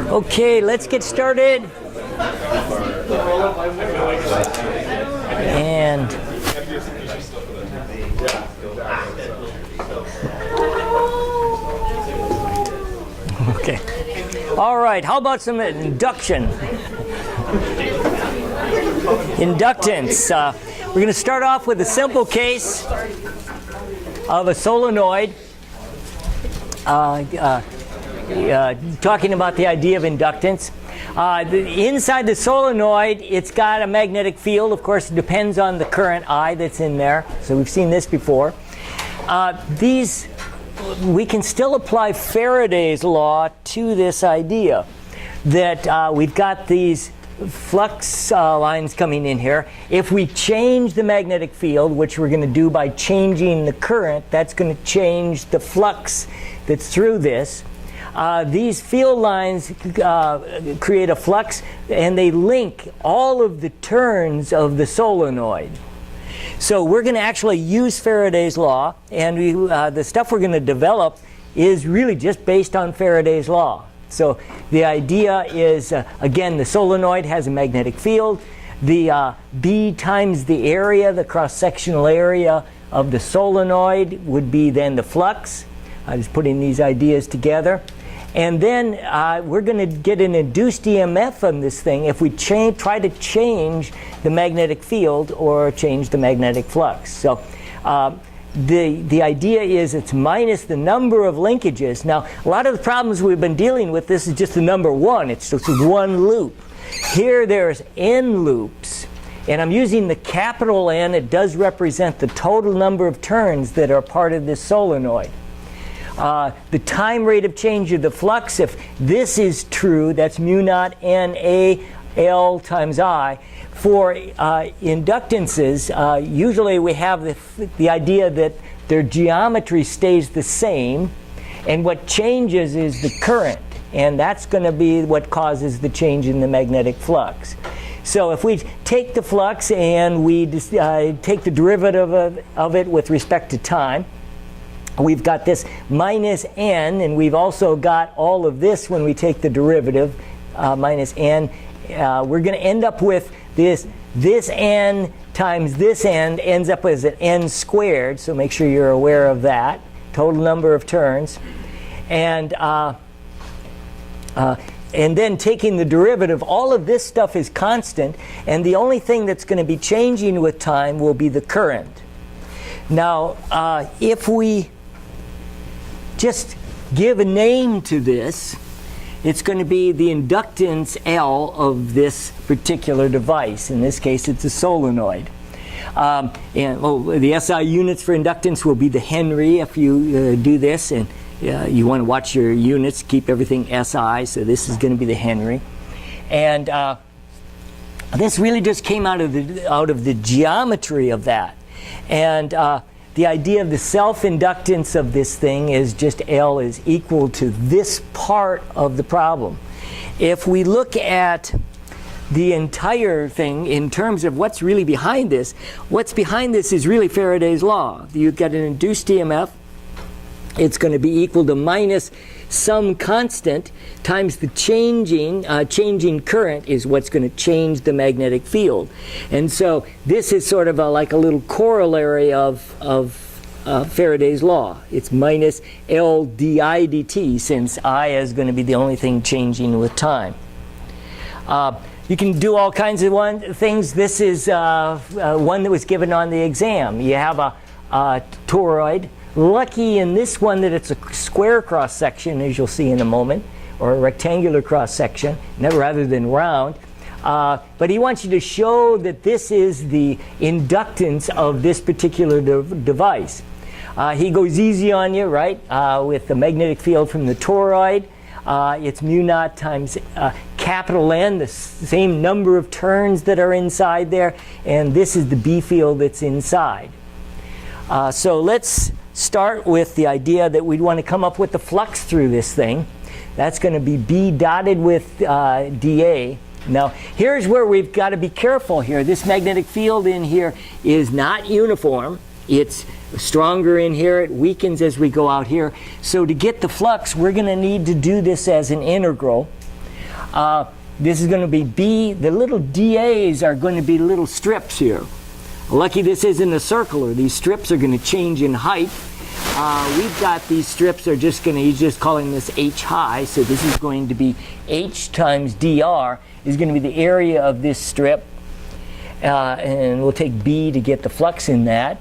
Okay, let's get started. And okay. All right, how about some induction? Inductance. We're going to start off with a simple case of a solenoid. Talking about the idea of inductance. Inside the solenoid, it's got a magnetic field. Of course, it depends on the current I that's in there. So we've seen this before. We can still apply Faraday's law to this idea that we've got these flux lines coming in here. If we change the magnetic field, which we're going to do by changing the current, that's going to change the flux that's through this. These field lines create a flux, and they link all of the turns of the solenoid. So we're going to actually use Faraday's law, and the stuff we're going to develop is really just based on Faraday's law. So the idea is, again, the solenoid has a magnetic field. The B times the area, the cross-sectional area of the solenoid would be then the flux. I'm just putting these ideas together. And then we're going to get an induced EMF from this thing if we try to change the magnetic field or change the magnetic flux. So the idea is it's minus the number of linkages. Now, a lot of the problems we've been dealing with, this is just the number one. It's just one loop. Here there's n loops. And I'm using the capital N. It does represent the total number of turns that are part of this solenoid. The time rate of change of the flux, if this is true, that's mu naught N A L times I. For inductances, usually we have the idea that their geometry stays the same, and what changes is the current, and that's going to be what causes the change in the magnetic flux. So if we take the flux and we take the derivative of it with respect to time, we've got this minus n, and we've also got all of this when we take the derivative, minus n. We're going to end up with this n times this n ends up as an n squared, so make sure you're aware of that, total number of turns. And then taking the derivative, all of this stuff is constant, and the only thing that's going to be changing with time will be the current. Now, if we just give a name to this, it's going to be the inductance L of this particular device. In this case, it's a solenoid. The SI units for inductance will be the Henry if you do this. And you want to watch your units, keep everything SI, so this is going to be the Henry. And this really just came out of the geometry of that. And the idea of the self-inductance of this thing is just L is equal to this part of the problem. If we look at the entire thing in terms of what's really behind this, what's behind this is really Faraday's law. You've got an induced EMF. It's going to be equal to minus some constant times the changing current is what's going to change the magnetic field. And so this is sort of like a little corollary of Faraday's law. It's minus L di dt, since I is going to be the only thing changing with time. You can do all kinds of things. This is one that was given on the exam. You have a toroid. Lucky in this one that it's a square cross-section, as you'll see in a moment, or a rectangular cross-section, rather than round. But he wants you to show that this is the inductance of this particular device. He goes easy on you, right, with the magnetic field from the toroid. It's mu naught times capital N, the same number of turns that are inside there, and this is the B field that's inside. So let's start with the idea that we'd want to come up with the flux through this thing. That's going to be B dotted with dA. Now, here's where we've got to be careful here. This magnetic field in here is not uniform. It's stronger in here. It weakens as we go out here. So to get the flux, we're going to need to do this as an integral. This is going to be B. The little dAs are going to be little strips here. Lucky this isn't a circle, or these strips are going to change in height. We've got these strips are just going to, he's just calling this h high, so this is going to be h times dr is going to be the area of this strip. And we'll take B to get the flux in that.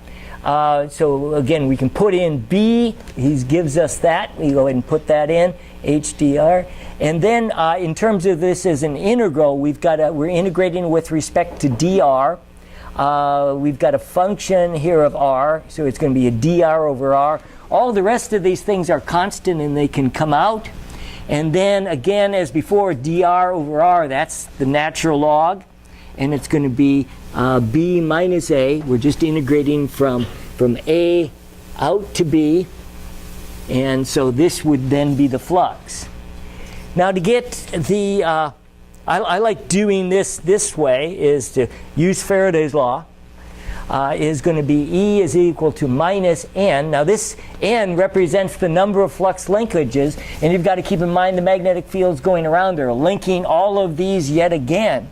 So again, we can put in B. He gives us that. We go ahead and put that in, HDR. And then in terms of this as an integral, we're integrating with respect to dr. We've got a function here of r, so it's going to be a dr over r. All the rest of these things are constant and they can come out. And then again, as before, dr over r, that's the natural log. And it's going to be b minus a. We're just integrating from a out to b. And so this would then be the flux. Now to get the, I like doing this way, is to use Faraday's law. Is going to be E is equal to minus n. Now this n represents the number of flux linkages. And you've got to keep in mind the magnetic fields going around there, linking all of these yet again.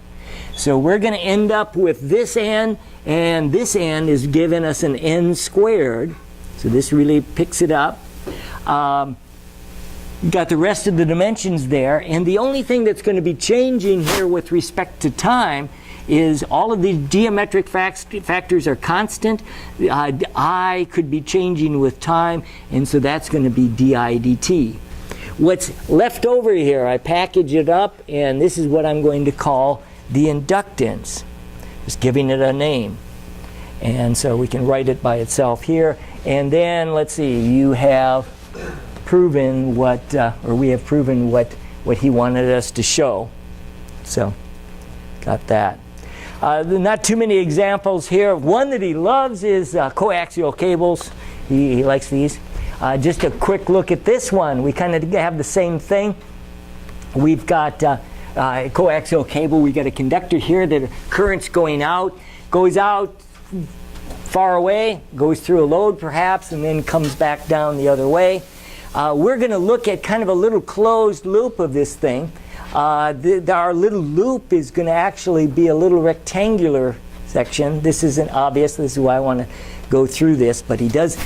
So we're going to end up with this n, and this n is giving us an n squared. So this really picks it up. You've got the rest of the dimensions there, and the only thing that's going to be changing here with respect to time is all of these geometric factors are constant. I could be changing with time, and so that's going to be di dt. What's left over here, I package it up, and this is what I'm going to call the inductance, just giving it a name. And so we can write it by itself here. And then let's see, you have proven what, or we have proven what he wanted us to show. So got that. Not too many examples here. One that he loves is coaxial cables. He likes these. Just a quick look at this one. We kind of have the same thing. We've got coaxial cable. We got a conductor here that current's going out, goes out far away, goes through a load perhaps, and then comes back down the other way. We're going to look at kind of a little closed loop of this thing. Our little loop is going to actually be a little rectangular section. This isn't obvious. This is why I want to go through this, but he does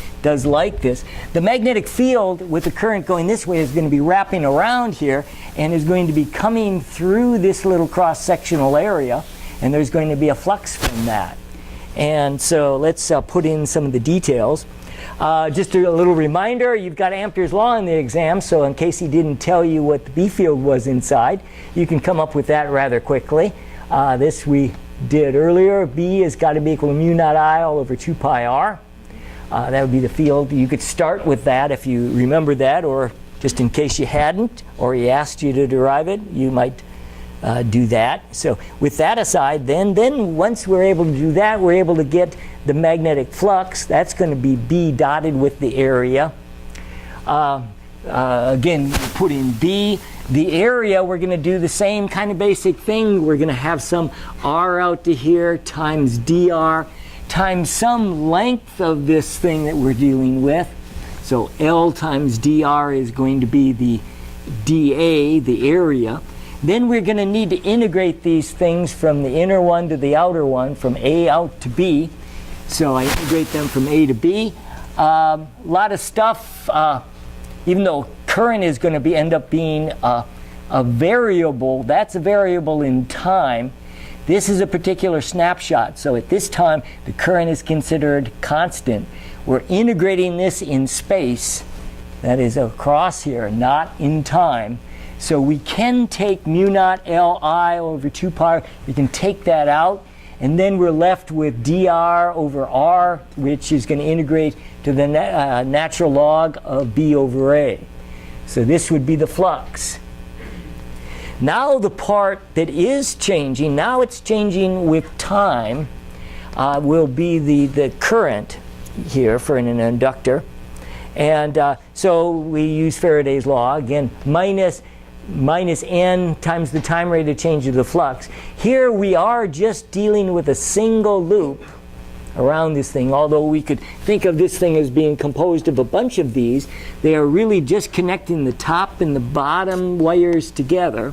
like this. The magnetic field with the current going this way is going to be wrapping around here and is going to be coming through this little cross-sectional area, and there's going to be a flux from that. And so let's put in some of the details. Just a little reminder, you've got Ampere's law in the exam, so in case he didn't tell you what the B field was inside, you can come up with that rather quickly. This we did earlier. B has got to be equal to mu naught I all over 2 pi r. That would be the field. You could start with that if you remember that, or just in case you hadn't, or he asked you to derive it, you might do that. So with that aside, then once we're able to do that, we're able to get the magnetic flux. That's going to be B dotted with the area. Again, put in B. The area, we're going to do the same kind of basic thing. We're going to have some r out to here times dr times some length of this thing that we're dealing with. So L times dr is going to be the dA, the area. Then we're going to need to integrate these things from the inner one to the outer one, from A out to B. So I integrate them from A to B. A lot of stuff, even though current is going to end up being a variable, that's a variable in time. This is a particular snapshot. So at this time, the current is considered constant. We're integrating this in space, that is across here, not in time. So we can take mu naught Li over 2 pi. We can take that out. And then we're left with dr over r, which is going to integrate to the natural log of B over A. So this would be the flux. Now the part that is changing, now it's changing with time, will be the current here for an inductor. And so we use Faraday's law, again, minus n times the time rate of change of the flux. Here we are just dealing with a single loop, around this thing. Although we could think of this thing as being composed of a bunch of these, they are really just connecting the top and the bottom wires together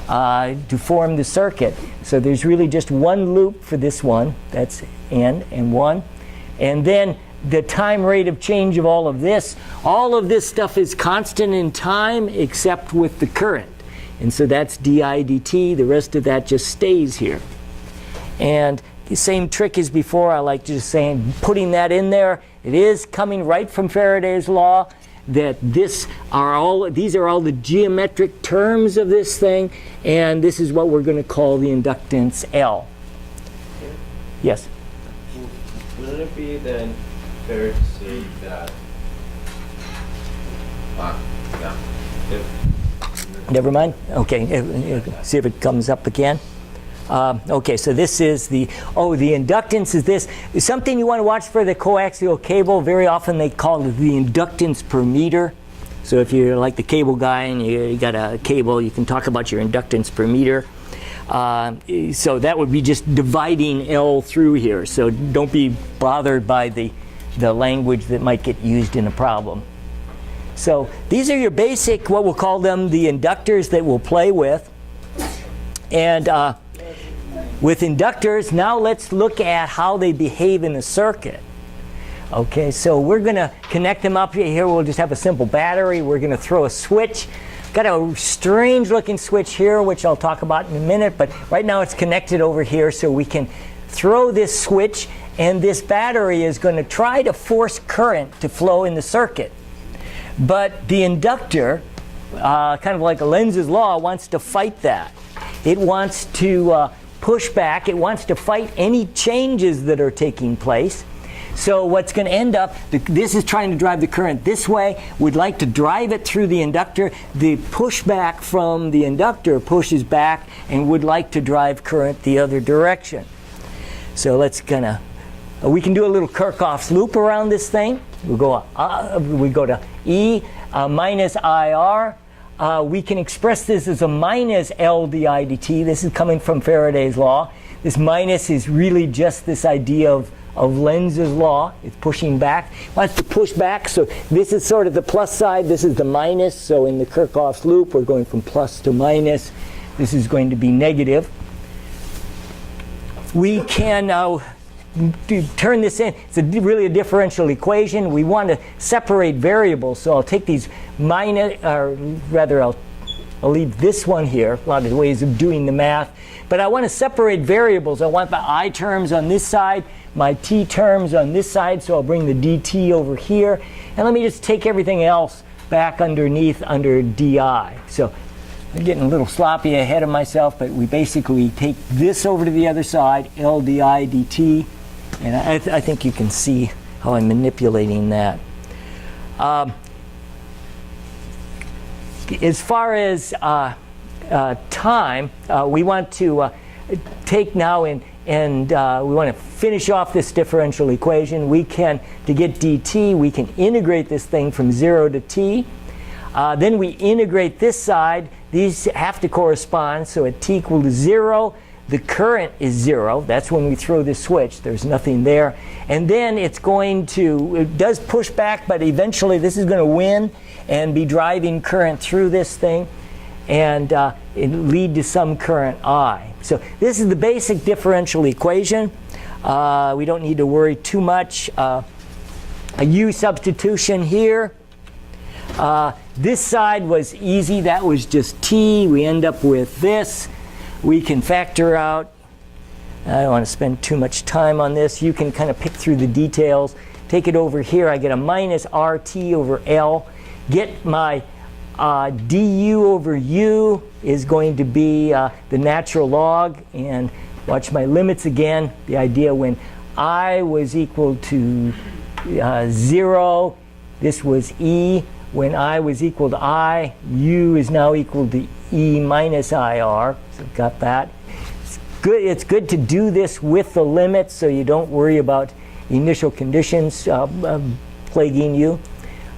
to form the circuit. So there's really just one loop for this one. That's N and 1. And then the time rate of change of all of this stuff is constant in time except with the current. And so that's di dt. The rest of that just stays here. And the same trick as before. I like just saying, putting that in there. It is coming right from Faraday's law that these are all the geometric terms of this thing. And this is what we're going to call the inductance L. Yes? Wouldn't it be then fair to say that Never mind? Okay, see if it comes up again. Okay, so this is the inductance is this. Something you want to watch for the coaxial cable. Very often they call it the inductance per meter. So if you're like the cable guy and you got a cable, you can talk about your inductance per meter. So that would be just dividing L through here. So don't be bothered by the language that might get used in a problem. So these are your basic, what we'll call them, the inductors that we'll play with. And with inductors, now let's look at how they behave in a circuit. Okay, so we're going to connect them up here. We'll just have a simple battery. We're going to throw a switch. Got a strange looking switch here, which I'll talk about in a minute, but right now it's connected over here, so we can throw this switch, and this battery is going to try to force current to flow in the circuit. But the inductor, kind of like Lenz's law, wants to fight that. It wants to push back. It wants to fight any changes that are taking place. So what's going to end up, this is trying to drive the current this way. We'd like to drive it through the inductor. The pushback from the inductor pushes back and would like to drive current the other direction. So we can do a little Kirchhoff's loop around this thing. We go to E minus IR. We can express this as a minus L di dt. This is coming from Faraday's law. This minus is really just this idea of Lenz's law. It's pushing back. It wants to push back. So this is sort of the plus side. This is the minus. So in the Kirchhoff's loop, we're going from plus to minus. This is going to be negative. We can now turn this in. It's really a differential equation. We want to separate variables. So I'll take these minus, or rather I'll leave this one here. A lot of ways of doing the math. But I want to separate variables. I want the I terms on this side, my t terms on this side. So I'll bring the dt over here. And let me just take everything else back underneath under di. So I'm getting a little sloppy ahead of myself, but we basically take this over to the other side, L di dt. And I think you can see how I'm manipulating that. As far as time, we want to take now and we want to finish off this differential equation. We can, to get dt, we can integrate this thing from 0 to t. Then we integrate this side. These have to correspond, so at t equal to 0, the current is 0. That's when we throw this switch. There's nothing there. And then it does push back, but eventually this is going to win and be driving current through this thing and it lead to some current I. So this is the basic differential equation. We don't need to worry too much. A U substitution here. This side was easy. That was just t. We end up with this. We can factor out. I don't want to spend too much time on this. You can kind of pick through the details. Take it over here. I get a minus RT over L. Get my du over u is going to be the natural log. And watch my limits again. The idea when I was equal to 0, this was E. When I was equal to I, u is now equal to E minus IR. So got that. It's good to do this with the limits so you don't worry about initial conditions plaguing you.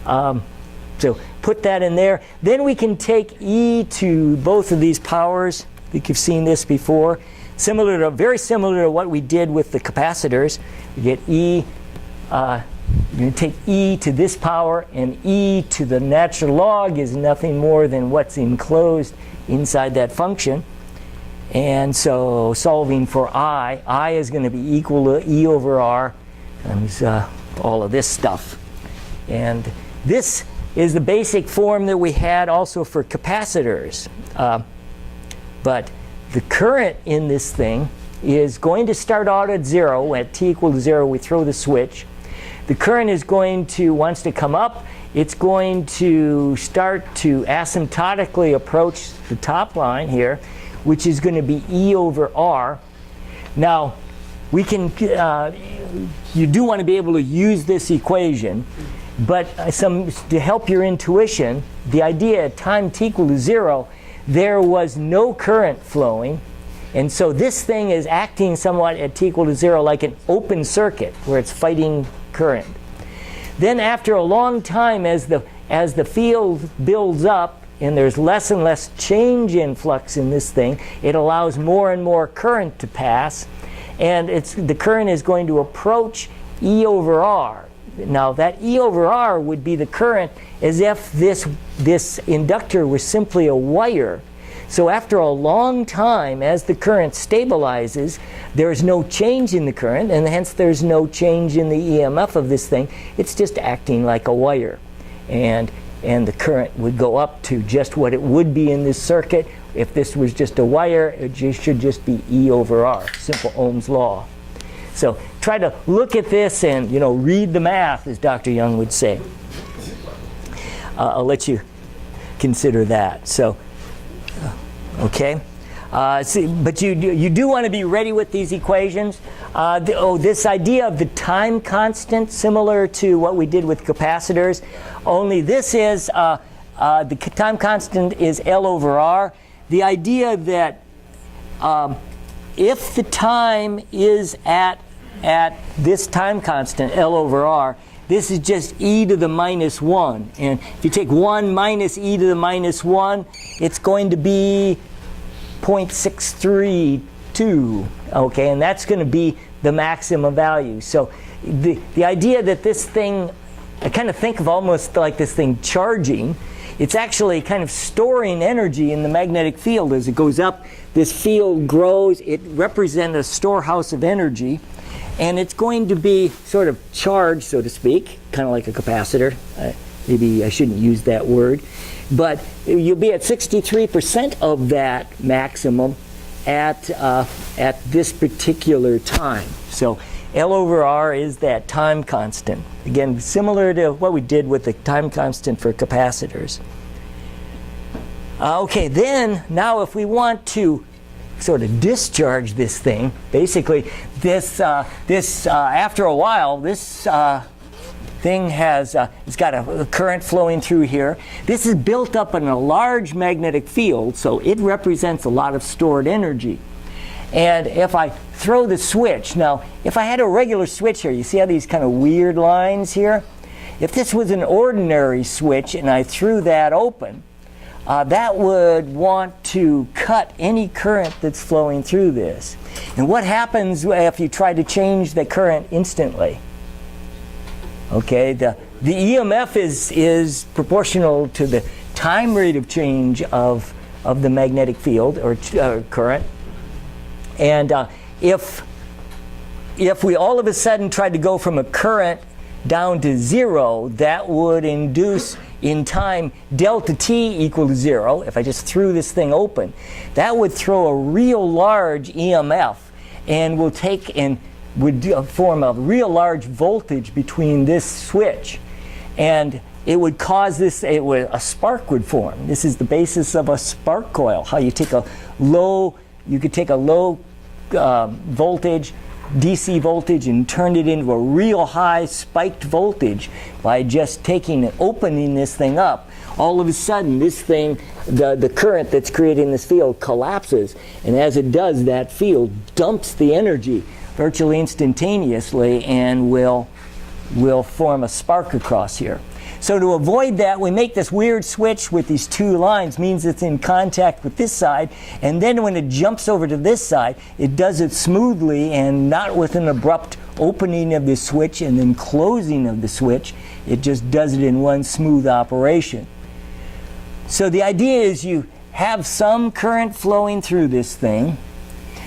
So put that in there. Then we can take E to both of these powers. I think you've seen this before. very similar to what we did with the capacitors. We get E, you're going to take E to this power, and E to the natural log is nothing more than what's enclosed inside that function. And so solving for I is going to be equal to E over R times all of this stuff. And this is the basic form that we had also for capacitors. But the current in this thing is going to start out at 0. At t equal to 0, we throw the switch. The current is wants to come up. It's going to start to asymptotically approach the top line here, which is going to be E over R. Now, we can, you do want to be able to use this equation, but to help your intuition, the idea at time t equal to 0, there was no current flowing, and so this thing is acting somewhat at t equal to 0 like an open circuit where it's fighting current. Then after a long time, as the field builds up and there's less and less change in flux in this thing, it allows more and more current to pass, and the current is going to approach E over R. Now that E over R would be the current as if this inductor was simply a wire. So after a long time, as the current stabilizes, there is no change in the current, and hence there's no change in the EMF of this thing. It's just acting like a wire. And the current would go up to just what it would be in this circuit. If this was just a wire, it should just be E over R, simple Ohm's law. So try to look at this and, read the math, as Dr. Young would say. I'll let you consider that. So, okay. But you do want to be ready with these equations. This idea of the time constant, similar to what we did with capacitors, only this is, the time constant is L over R. The idea that if the time is at this time constant, L over R, this is just e to the minus 1. And if you take 1 minus e to the minus 1, it's going to be 0.632. Okay, and that's going to be the maximum value. So the idea that this thing, I kind of think of almost like this thing charging. It's actually kind of storing energy in the magnetic field as it goes up. This field grows. It represents a storehouse of energy. And it's going to be sort of charged, so to speak, kind of like a capacitor. Maybe I shouldn't use that word. But you'll be at 63% of that maximum at this particular time. So L over R is that time constant. Again, similar to what we did with the time constant for capacitors. Okay, then, now if we want to sort of discharge this thing, basically after a while, this thing it's got a current flowing through here. This is built up in a large magnetic field, so it represents a lot of stored energy. And if I throw the switch, now if I had a regular switch here, you see how these kind of weird lines here? If this was an ordinary switch and I threw that open, that would want to cut any current that's flowing through this. And what happens if you try to change the current instantly? Okay, the EMF is proportional to the time rate of change of the magnetic field or current. And if we all of a sudden tried to go from a current down to 0, that would induce in time delta t equal to 0. If I just threw this thing open, that would throw a real large EMF and would form a real large voltage between this switch, and it would cause a spark would form. This is the basis of a spark coil. How you could take a low voltage, DC voltage, and turn it into a real high spiked voltage by just opening this thing up. All of a sudden, this thing, the current that's creating this field collapses, and as it does, that field dumps the energy virtually instantaneously and will form a spark across here. So to avoid that, we make this weird switch with these two lines, means it's in contact with this side, and then when it jumps over to this side, it does it smoothly and not with an abrupt opening of the switch and then closing of the switch. It just does it in one smooth operation. So the idea is you have some current flowing through this thing,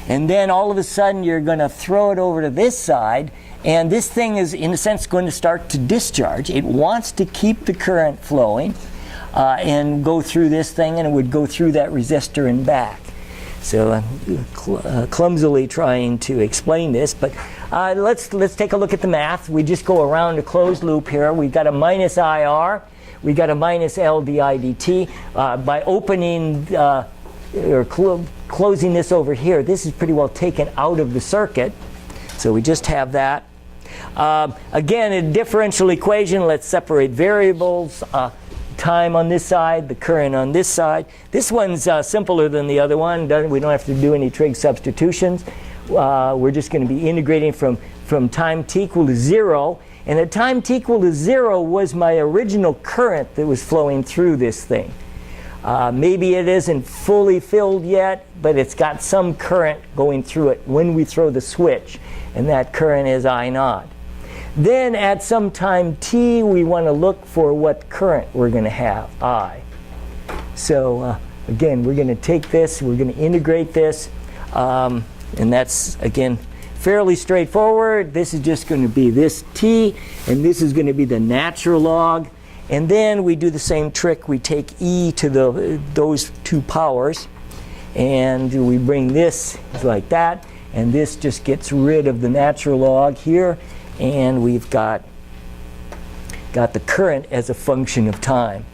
and then all of a sudden you're going to throw it over to this side, and this thing is in a sense going to start to discharge. It wants to keep the current flowing and go through this thing, and it would go through that resistor and back. So I'm clumsily trying to explain this, but let's take a look at the math. We just go around a closed loop here. We've got a minus IR. We got a minus L di dt. By opening or closing this over here, this is pretty well taken out of the circuit. So we just have that. Again, a differential equation, let's separate variables. Time on this side, the current on this side. This one's simpler than the other one. We don't have to do any trig substitutions. We're just going to be integrating from time t equal to 0. And at time t equal to 0 was my original current that was flowing through this thing. Maybe it isn't fully filled yet, but it's got some current going through it when we throw the switch, and that current is I naught. Then at some time t, we want to look for what current we're going to have, I. So again, we're going to take this, we're going to integrate this, and that's, again, fairly straightforward. This is just going to be this t, and this is going to be the natural log. And then we do the same trick. We take e to those two powers, and we bring this like that, and this just gets rid of the natural log here, and we've got the current as a function of time.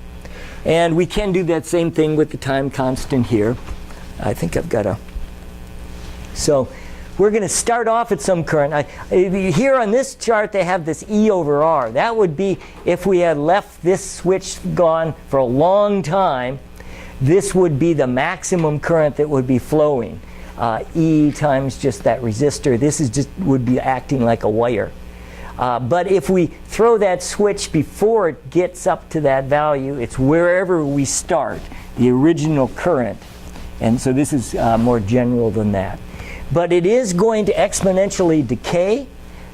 And we can do that same thing with the time constant here. I think I've got a... So we're going to start off at some current. Here on this chart, they have this E over R. That would be if we had left this switch gone for a long time, this would be the maximum current that would be flowing. E times just that resistor. This is just would be acting like a wire. But if we throw that switch before it gets up to that value, it's wherever we start, the original current. And so this is more general than that. But it is going to exponentially decay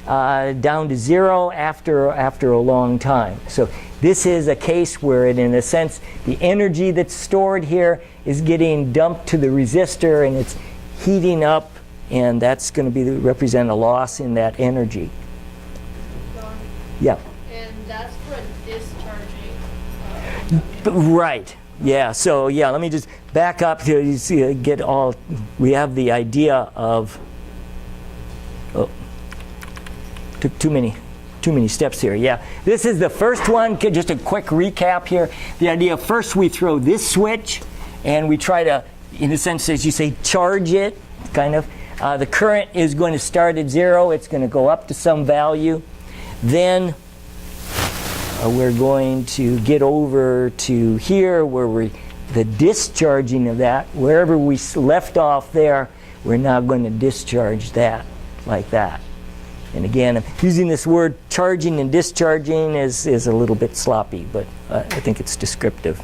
down to 0 after a long time. So this is a case where, in a sense, the energy that's stored here is getting dumped to the resistor, and it's heating up, and that's going to represent a loss in that energy. Yeah. And that's for discharging. Right. Yeah. So yeah, let me just back up to you see, get all. We have the idea of. Oh, took too many steps here. Yeah. This is the first one. Just a quick recap here. The idea: first we throw this switch, and we try to, in a sense, as you say, charge it. Kind of. The current is going to start at 0. It's going to go up to some value. Then we're going to get over to here where the discharging of that, wherever we left off there, we're now going to discharge that like that. And again, using this word charging and discharging is a little bit sloppy, but I think it's descriptive.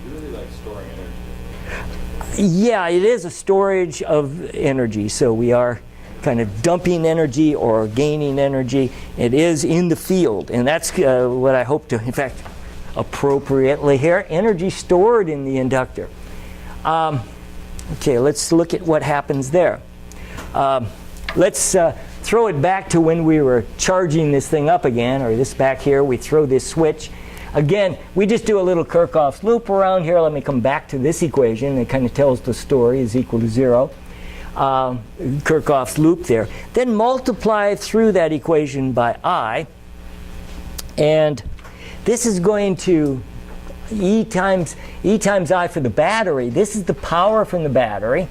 You really like storing energy. Yeah, it is a storage of energy. So we are kind of dumping energy or gaining energy. It is in the field, and that's what I hope to, in fact, appropriately here. Energy stored in the inductor. Okay, let's look at what happens there. Let's throw it back to when we were charging this thing up again, or this back here. We throw this switch. Again, we just do a little Kirchhoff's loop around here. Let me come back to this equation. It kind of tells the story is equal to 0. Kirchhoff's loop there. Then multiply through that equation by I, and this is going to E times I for the battery. This is the power from the battery,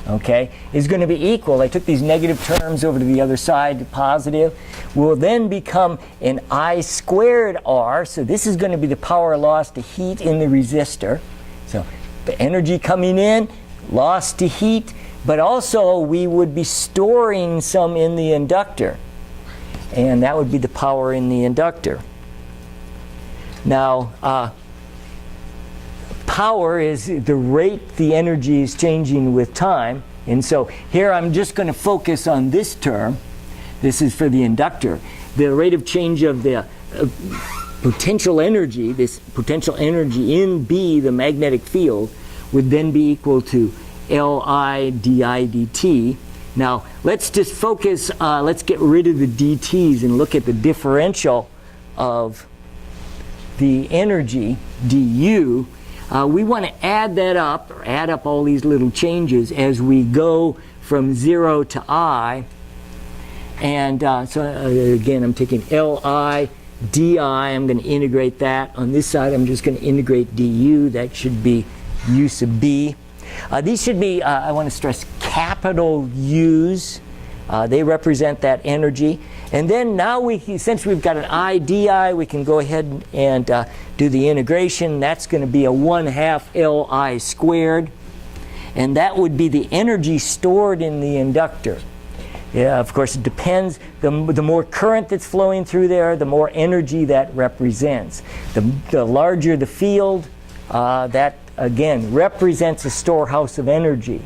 okay, is going to be equal. I took these negative terms over to the other side to positive. Will then become an I squared R. So this is going to be the power lost to heat in the resistor. So the energy coming in, lost to heat. But also, we would be storing some in the inductor. And that would be the power in the inductor. Now, power is the rate the energy is changing with time. And so here I'm just going to focus on this term. This is for the inductor. The rate of change of the potential energy, this potential energy in B, the magnetic field, would then be equal to Li di dt. Now, let's just focus, let's get rid of the dt's and look at the differential of the energy, du. We want to add that up, or add up all these little changes as we go from 0 to I. And again, I'm taking Li di, I'm going to integrate that. On this side, I'm just going to integrate du. That should be u sub b. These should be, I want to stress, capital U's. They represent that energy. And then now, since we've got an I di, we can go ahead and do the integration. That's going to be a 1/2 Li squared. And that would be the energy stored in the inductor. Yeah, of course, it depends. The more current that's flowing through there, the more energy that represents. The larger the field, that, again, represents a storehouse of energy.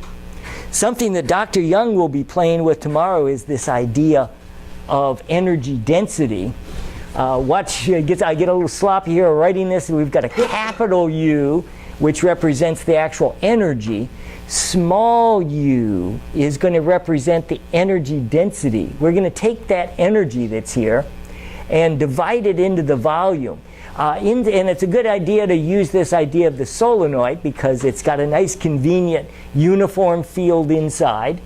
Something that Dr. Young will be playing with tomorrow is this idea of energy density. Watch, I get a little sloppy here writing this. We've got a capital U, which represents the actual energy. Small u is going to represent the energy density. We're going to take that energy that's here and divide it into the volume. And it's a good idea to use this idea of the solenoid because it's got a nice, convenient, uniform field inside.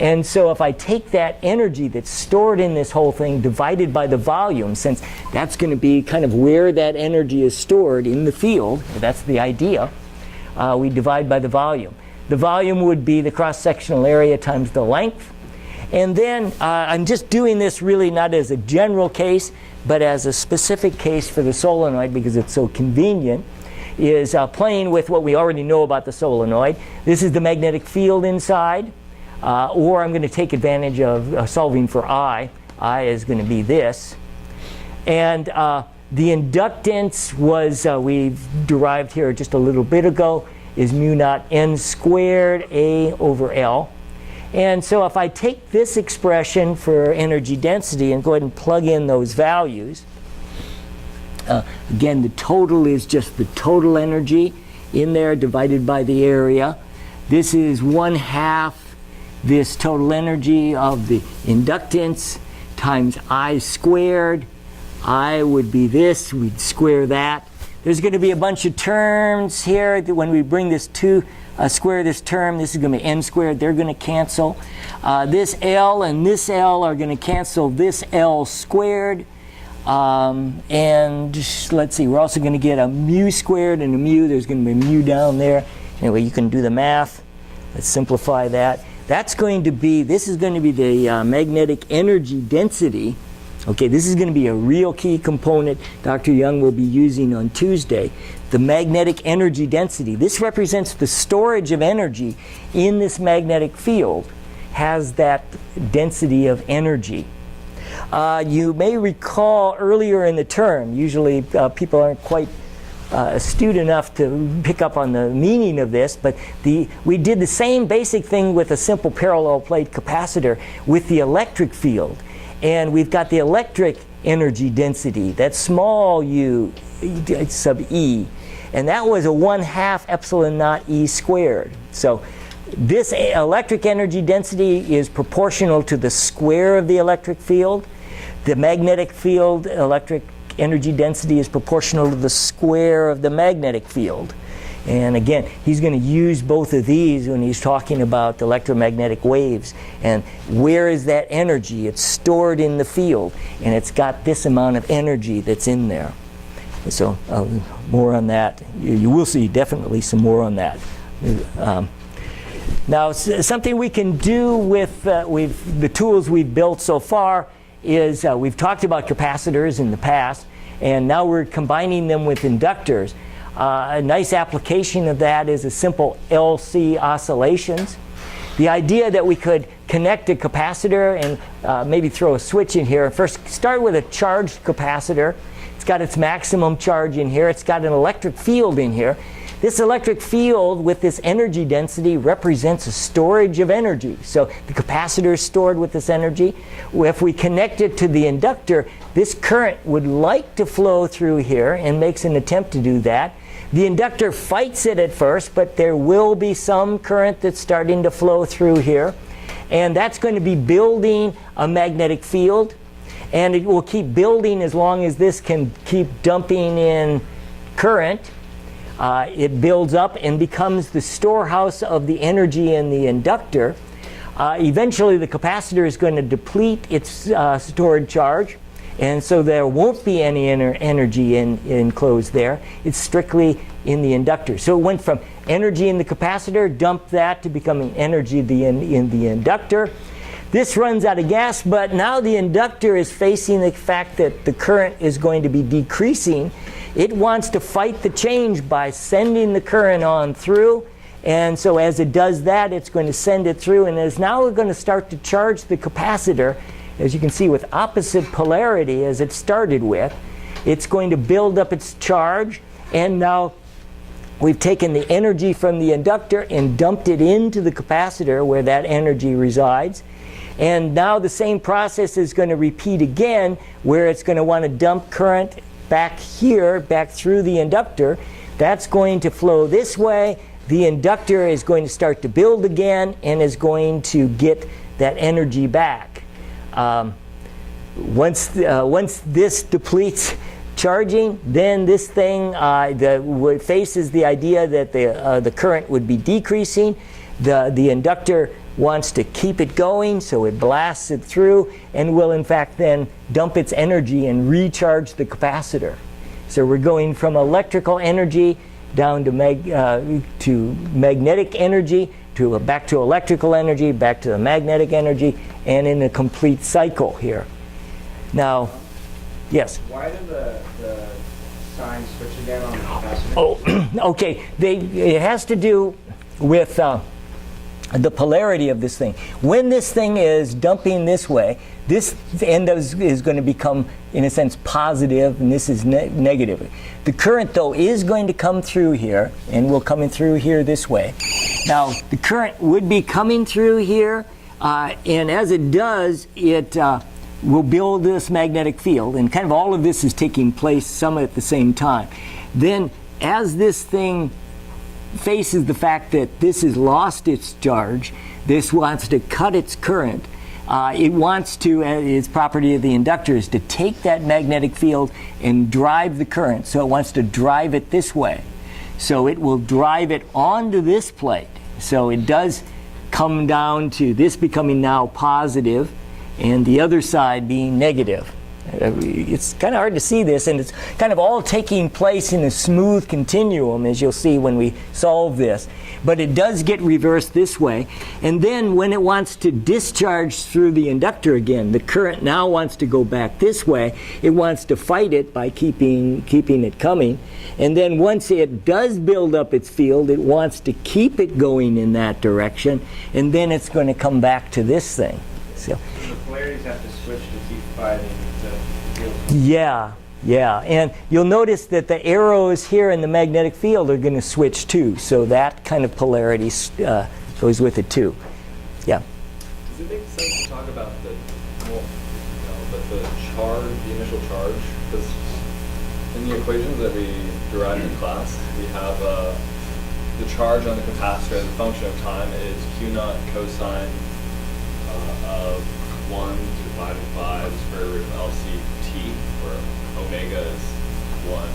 And so if I take that energy that's stored in this whole thing divided by the volume, since that's going to be kind of where that energy is stored in the field, that's the idea, we divide by the volume. The volume would be the cross-sectional area times the length. And then I'm just doing this really not as a general case, but as a specific case for the solenoid because it's so convenient, is playing with what we already know about the solenoid. This is the magnetic field inside, or I'm going to take advantage of solving for I. I is going to be this. And the inductance was, we've derived here just a little bit ago, is mu naught n squared A over L. And so if I take this expression for energy density and go ahead and plug in those values, again, the total is just the total energy in there divided by the area. This is 1/2 this total energy of the inductance times I squared. I would be this, we'd square that. There's going to be a bunch of terms here. When we bring this to square this term, this is going to be n squared. They're going to cancel. This L and this L are going to cancel this L squared. And let's see, we're also going to get a mu squared and a mu. There's going to be a mu down there. Anyway, you can do the math. Let's simplify that. That's going to be, this is going to be the magnetic energy density. Okay, this is going to be a real key component Dr. Young will be using on Tuesday. The magnetic energy density. This represents the storage of energy in this magnetic field, has that density of energy. You may recall earlier in the term, usually people aren't quite astute enough to pick up on the meaning of this, but we did the same basic thing with a simple parallel plate capacitor with the electric field. And we've got the electric energy density, that small u sub E. And that was a 1/2 epsilon naught E squared. So this electric energy density is proportional to the square of the electric field. The magnetic field electric energy density is proportional to the square of the magnetic field. And again, he's going to use both of these when he's talking about electromagnetic waves. And where is that energy? It's stored in the field, and it's got this amount of energy that's in there. So more on that. You will see definitely some more on that. Now, something we can do with the tools we've built so far is we've talked about capacitors in the past, and now we're combining them with inductors. A nice application of that is a simple LC oscillations. The idea that we could connect a capacitor and maybe throw a switch in here. First, start with a charged capacitor. It's got its maximum charge in here. It's got an electric field in here. This electric field with this energy density represents a storage of energy. So the capacitor is stored with this energy. If we connect it to the inductor, this current would like to flow through here and makes an attempt to do that. The inductor fights it at first, but there will be some current that's starting to flow through here. And that's going to be building a magnetic field. And it will keep building as long as this can keep dumping in current. It builds up and becomes the storehouse of the energy in the inductor. Eventually, the capacitor is going to deplete its stored charge. And so there won't be any energy enclosed there. It's strictly in the inductor. So it went from energy in the capacitor, dumped that to becoming energy in the inductor. This runs out of gas, but now the inductor is facing the fact that the current is going to be decreasing. It wants to fight the change by sending the current on through. And so as it does that, it's going to send it through. And is now going to start to charge the capacitor, as you can see, with opposite polarity as it started with. It's going to build up its charge. And now we've taken the energy from the inductor and dumped it into the capacitor where that energy resides. And now the same process is going to repeat again, where it's going to want to dump current back here, back through the inductor. That's going to flow this way. The inductor is going to start to build again and is going to get that energy back. Once this depletes charging, then this thing faces the idea that the current would be decreasing. The inductor wants to keep it going, so it blasts it through and will in fact then dump its energy and recharge the capacitor. So we're going from electrical energy down to magnetic energy, back to electrical energy, back to the magnetic energy, and in a complete cycle here. Now, yes? Why did the sign switch again on the capacitor? Oh, okay. It has to do with the polarity of this thing. When this thing is dumping this way, this end is going to become, in a sense, positive, and this is negative. The current, though, is going to come through here, and will come in through here this way. Now, the current would be coming through here, and as it does, it will build this magnetic field, and kind of all of this is taking place some at the same time. Then, as this thing faces the fact that this has lost its charge, this wants to cut its current. It wants to, its property of the inductor is to take that magnetic field and drive the current. So it wants to drive it this way. So it will drive it onto this plate. So it does come down to this becoming now positive and the other side being negative. It's kind of hard to see this, and it's kind of all taking place in a smooth continuum, as you'll see when we solve this. But it does get reversed this way. And then when it wants to discharge through the inductor again, the current now wants to go back this way. It wants to fight it by keeping it coming. And then once it does build up its field, it wants to keep it going in that direction. And then it's going to come back to this thing. So the polarities have to switch to keep fighting the field. Yeah. And you'll notice that the arrows here in the magnetic field are going to switch too. So that kind of polarity goes with it too. Yeah. Does it make sense to talk about the charge, the initial charge? Because in the equations that we derived in class, we have the charge on the capacitor as a function of time is Q naught cosine of 1 divided by the square root of LCT, where omega is 1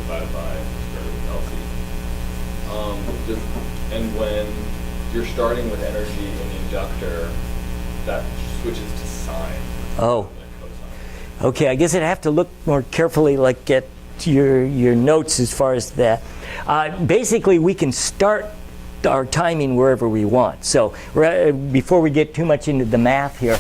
divided by the square root of LC. And when you're starting with energy in the inductor, that switches to sine. Oh. Okay, I guess I'd have to look more carefully, like at your notes as far as that. Basically, we can start our timing wherever we want. So before we get too much into the math here,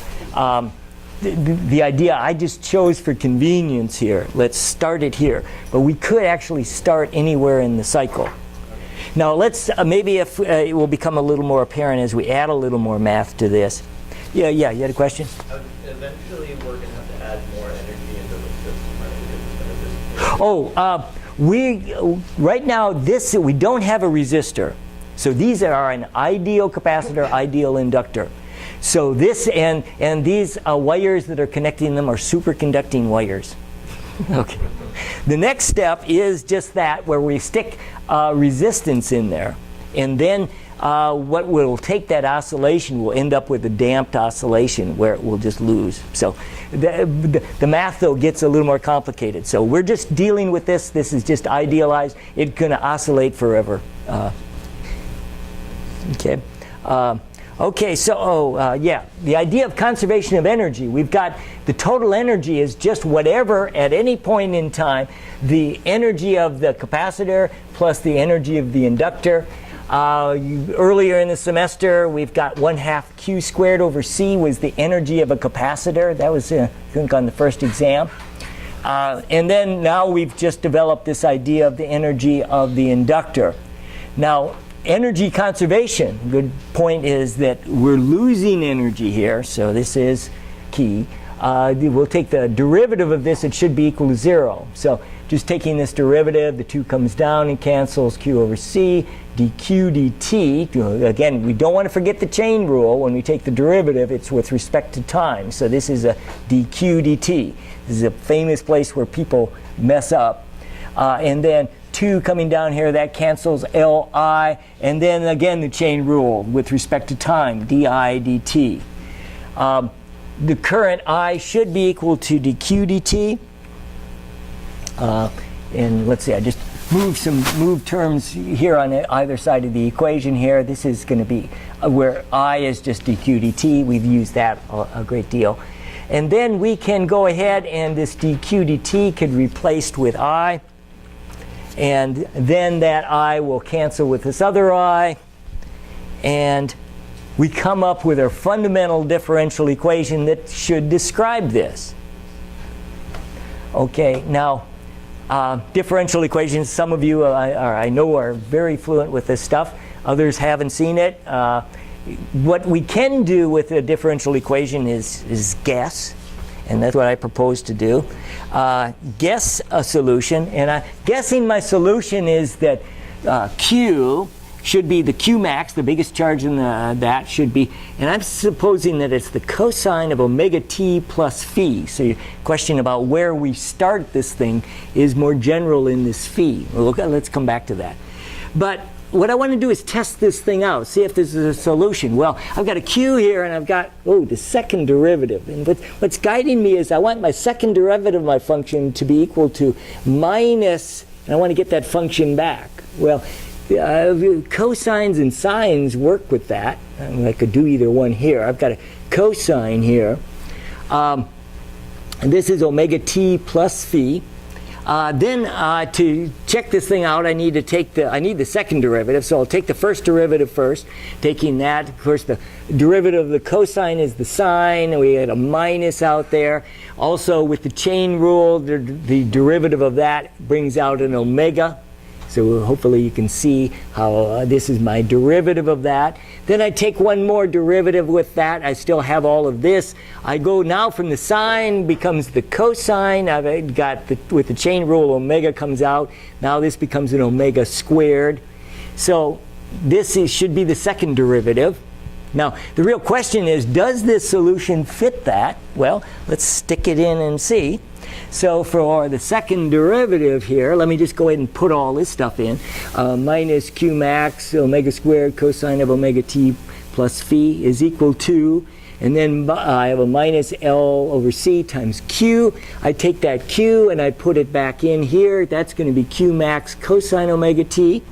the idea I just chose for convenience here, let's start it here. But we could actually start anywhere in the cycle. Now let's, maybe if it will become a little more apparent as we add a little more math to this. Yeah, you had a question? Eventually we're going to have to add more energy into the system, right? Because Right now we don't have a resistor. So these are an ideal capacitor, ideal inductor. So this and these wires that are connecting them are superconducting wires. Okay. The next step is just that, where we stick resistance in there, and then what will take that oscillation will end up with a damped oscillation where it will just lose. So the math, though, gets a little more complicated. So we're just dealing with this. This is just idealized. It's going to oscillate forever. Okay. Okay, so yeah, the idea of conservation of energy. We've got the total energy is just whatever at any point in time the energy of the capacitor plus the energy of the inductor. Earlier in the semester, we've got 1/2 Q squared over C was the energy of a capacitor. That was, I think, on the first exam. And then now we've just developed this idea of the energy of the inductor. Now, energy conservation, good point is that we're losing energy here, so this is key. We'll take the derivative of this, it should be equal to 0. So just taking this derivative, the 2 comes down and cancels Q over C, dQ dt. Again, we don't want to forget the chain rule. When we take the derivative, it's with respect to time. So this is a dQ dt. This is a famous place where people mess up. And then 2 coming down here, that cancels Li, and then again the chain rule with respect to time, di dt. The current I should be equal to dq dt. And let's see, I just moved terms here on either side of the equation here. This is going to be where I is just dq dt. We've used that a great deal. And then we can go ahead and this dq dt could be replaced with I. And then that I will cancel with this other I. And we come up with our fundamental differential equation that should describe this. Okay, now differential equations, some of you I know are very fluent with this stuff. Others haven't seen it. What we can do with a differential equation is guess. And that's what I propose to do. Guess a solution. And guessing my solution is that Q should be the Q max, the biggest charge in that should be. And I'm supposing that it's the cosine of omega t plus phi. So your question about where we start this thing is more general in this phi. Let's come back to that. But what I want to do is test this thing out, see if this is a solution. Well, I've got a Q here, and I've got, the second derivative. And what's guiding me is I want my second derivative of my function to be equal to minus, and I want to get that function back. Well, cosines and sines work with that. I could do either one here. I've got a cosine here. And this is omega t plus phi. Then to check this thing out, I need the second derivative. So I'll take the first derivative first. Taking that, of course, the derivative of the cosine is the sine, and we had a minus out there. Also, with the chain rule, the derivative of that brings out an omega. So hopefully you can see how this is my derivative of that. Then I take one more derivative with that. I still have all of this. I go now from the sine becomes the cosine. I've got, with the chain rule, omega comes out. Now this becomes an omega squared. So this should be the second derivative. Now, the real question is, does this solution fit that? Well, let's stick it in and see. So for the second derivative here, let me just go ahead and put all this stuff in. Minus Q max omega squared cosine of omega t plus phi is equal to, and then I have a minus L over C times Q. I take that Q and I put it back in here. That's going to be Q max cosine omega t.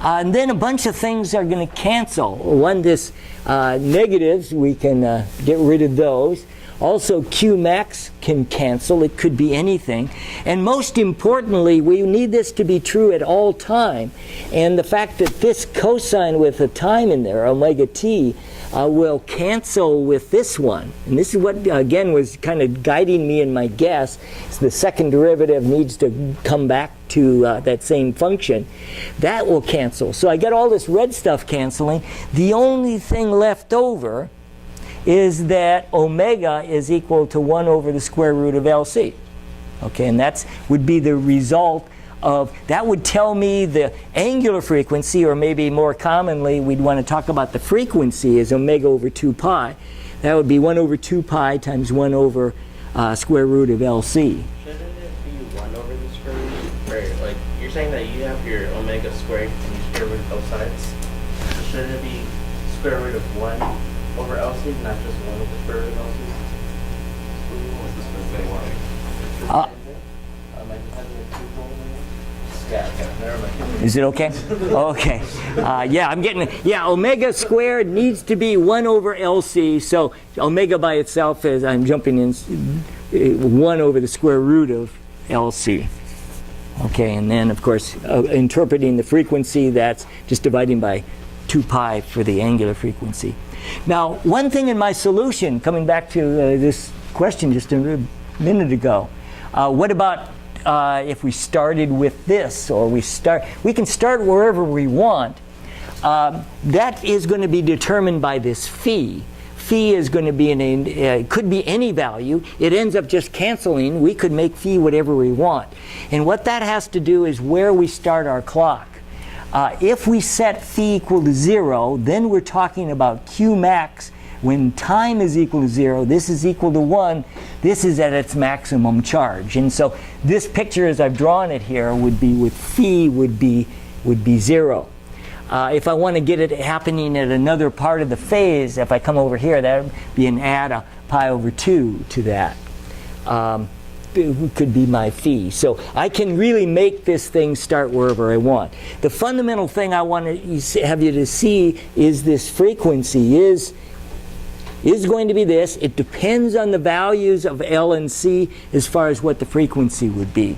And then a bunch of things are going to cancel. One, this negatives, we can get rid of those. Also, Q max can cancel. It could be anything. And most importantly, we need this to be true at all time. And the fact that this cosine with a time in there, omega t, will cancel with this one. And this is what, again, was kind of guiding me in my guess. So the second derivative needs to come back to that same function. That will cancel. So I get all this red stuff canceling. The only thing left over is that omega is equal to 1 over the square root of LC. Okay, and that would be the result of, that would tell me the angular frequency, or maybe more commonly we'd want to talk about the frequency as omega over 2 pi. That would be 1 over 2 pi times 1 over square root of LC. Shouldn't it be 1 over the square root? Or, like, you're saying that you have your omega squared and you square root of both sides. So shouldn't it be square root of 1 over LC, not just 1 over square root of LC? What's this for thing like? Uh, Am I just having a two-fold in there? Yeah, okay, never mind. Is it okay? Okay. Yeah, I'm getting, yeah, omega squared needs to be 1 over LC. So omega by itself is, I'm jumping in, 1 over the square root of LC. Okay, and then of course, interpreting the frequency, that's just dividing by 2 pi for the angular frequency. Now, one thing in my solution, coming back to this question just a minute ago, what about if we started with this, or we can start wherever we want. That is going to be determined by this phi. Phi is going to be could be any value. It ends up just canceling. We could make phi whatever we want. And what that has to do is where we start our clock. If we set phi equal to 0, then we're talking about Q max. When time is equal to 0, this is equal to 1, this is at its maximum charge. And so this picture as I've drawn it here would be with phi would be 0. If I want to get it happening at another part of the phase, if I come over here, that would be an add a pi over 2 to that. It could be my phi. So I can really make this thing start wherever I want. The fundamental thing I want to have you to see is this frequency is going to be this. It depends on the values of L and C as far as what the frequency would be.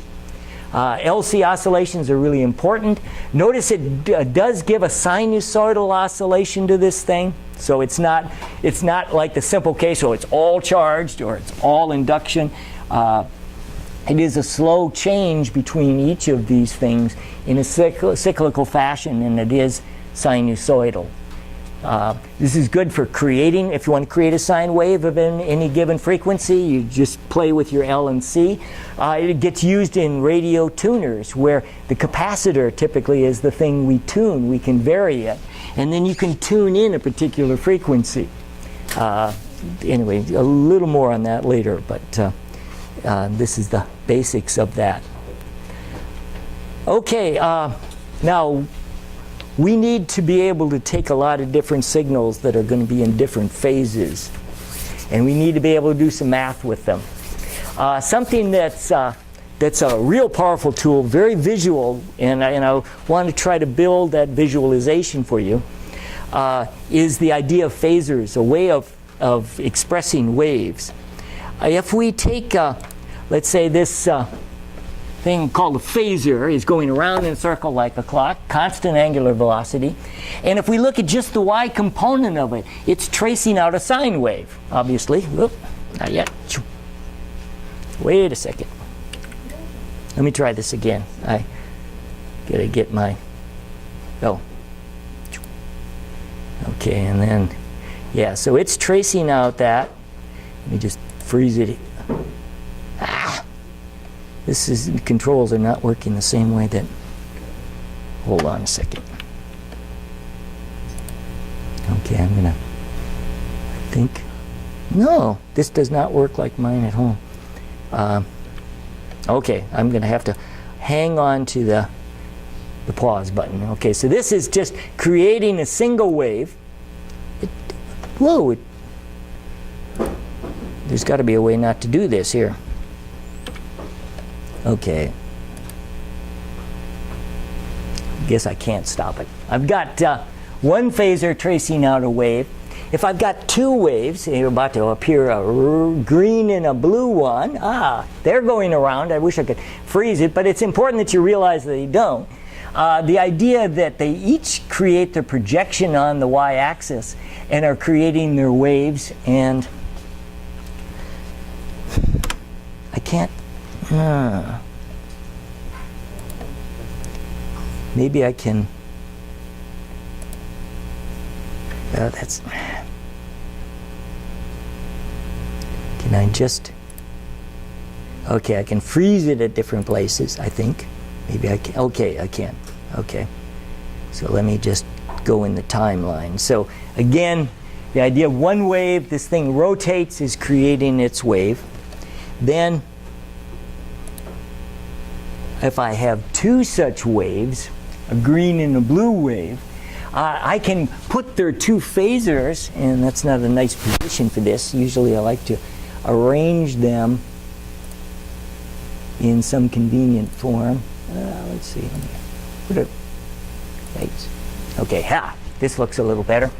LC oscillations are really important. Notice it does give a sinusoidal oscillation to this thing. So it's not like the simple case, so it's all charged or it's all induction. It is a slow change between each of these things in a cyclical fashion, and it is sinusoidal. This is good for creating, if you want to create a sine wave of any given frequency, you just play with your L and C. It gets used in radio tuners, where the capacitor typically is the thing we tune. We can vary it. And then you can tune in a particular frequency. Anyway, a little more on that later, but this is the basics of that. Okay, now, we need to be able to take a lot of different signals that are going to be in different phases. And we need to be able to do some math with them. Something that's a real powerful tool, very visual, and I want to try to build that visualization for you, is the idea of phasors, a way of expressing waves. If we take, let's say this thing called a phasor is going around in a circle like a clock, constant angular velocity. And if we look at just the y component of it, it's tracing out a sine wave, obviously. Whoop, not yet. Wait a second. Let me try this again. I gotta get my, oh. Okay, and then, yeah, so it's tracing out that. Let me just freeze it. The controls are not working the same way that, hold on a second. Okay, I'm gonna, I think, no, this does not work like mine at home. Okay, I'm gonna have to hang on to the pause button. Okay, so this is just creating a single wave. There's got to be a way not to do this here. Okay. Guess I can't stop it. I've got one phasor tracing out a wave. If I've got two waves, they're about to appear a green and a blue one. They're going around. I wish I could freeze it, but it's important that you realize that they don't. The idea that they each create their projection on the y-axis and are creating their waves, and I can't. Maybe I can. That's. Can I just? Okay, I can freeze it at different places, I think. Maybe I can. Okay, I can. Okay. So let me just go in the timeline. So again, the idea of one wave, this thing rotates, is creating its wave. Then, if I have two such waves, a green and a blue wave, I can put their two phasors, and that's not a nice position for this. Usually I like to arrange them in some convenient form. Let's see. Let me put it. Thanks. Okay, this looks a little better.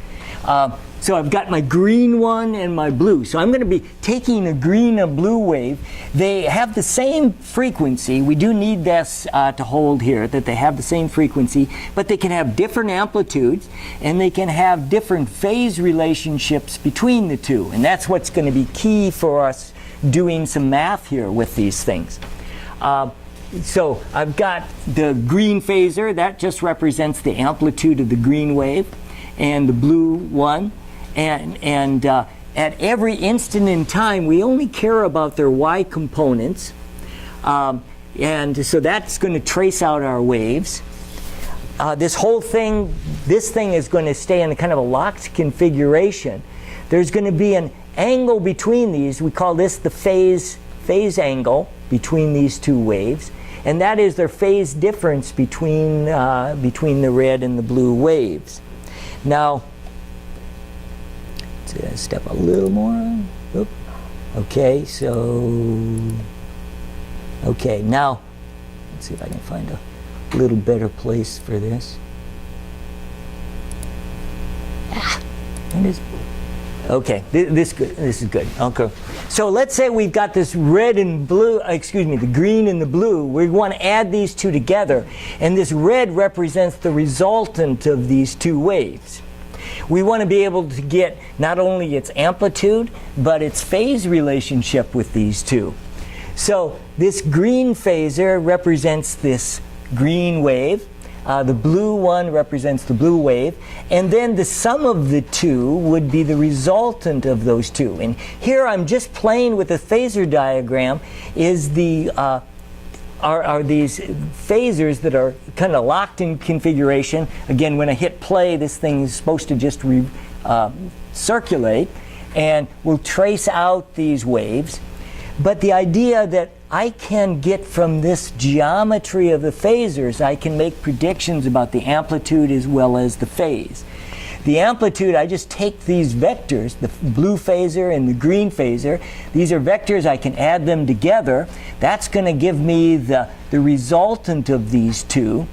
So I've got my green one and my blue. So I'm going to be taking a green and blue wave. They have the same frequency. We do need this to hold here, that they have the same frequency, but they can have different amplitudes, and they can have different phase relationships between the two. And that's what's going to be key for us doing some math here with these things. So I've got the green phasor. That just represents the amplitude of the green wave, and the blue one. And at every instant in time, we only care about their y components. And so that's going to trace out our waves. This thing is going to stay in a kind of a locked configuration. There's going to be an angle between these. We call this the phase angle between these two waves. And that is their phase difference between the red and the blue waves. Now, let's step a little more. Oop. Okay, okay, now, let's see if I can find a little better place for this. Okay, this is good. Okay, so let's say we've got this red and blue, the green and the blue. We want to add these two together, and this red represents the resultant of these two waves. We want to be able to get not only its amplitude, but its phase relationship with these two. So this green phasor represents this green wave. The blue one represents the blue wave. And then the sum of the two would be the resultant of those two. And here I'm just playing with the phasor diagram is are these phasors that are kind of locked in configuration. Again, when I hit play, this thing is supposed to just circulate, and we'll trace out these waves. But the idea that I can get from this geometry of the phasors, I can make predictions about the amplitude as well as the phase. The amplitude, I just take these vectors, the blue phasor and the green phasor. These are vectors, I can add them together. That's going to give me the resultant of these two.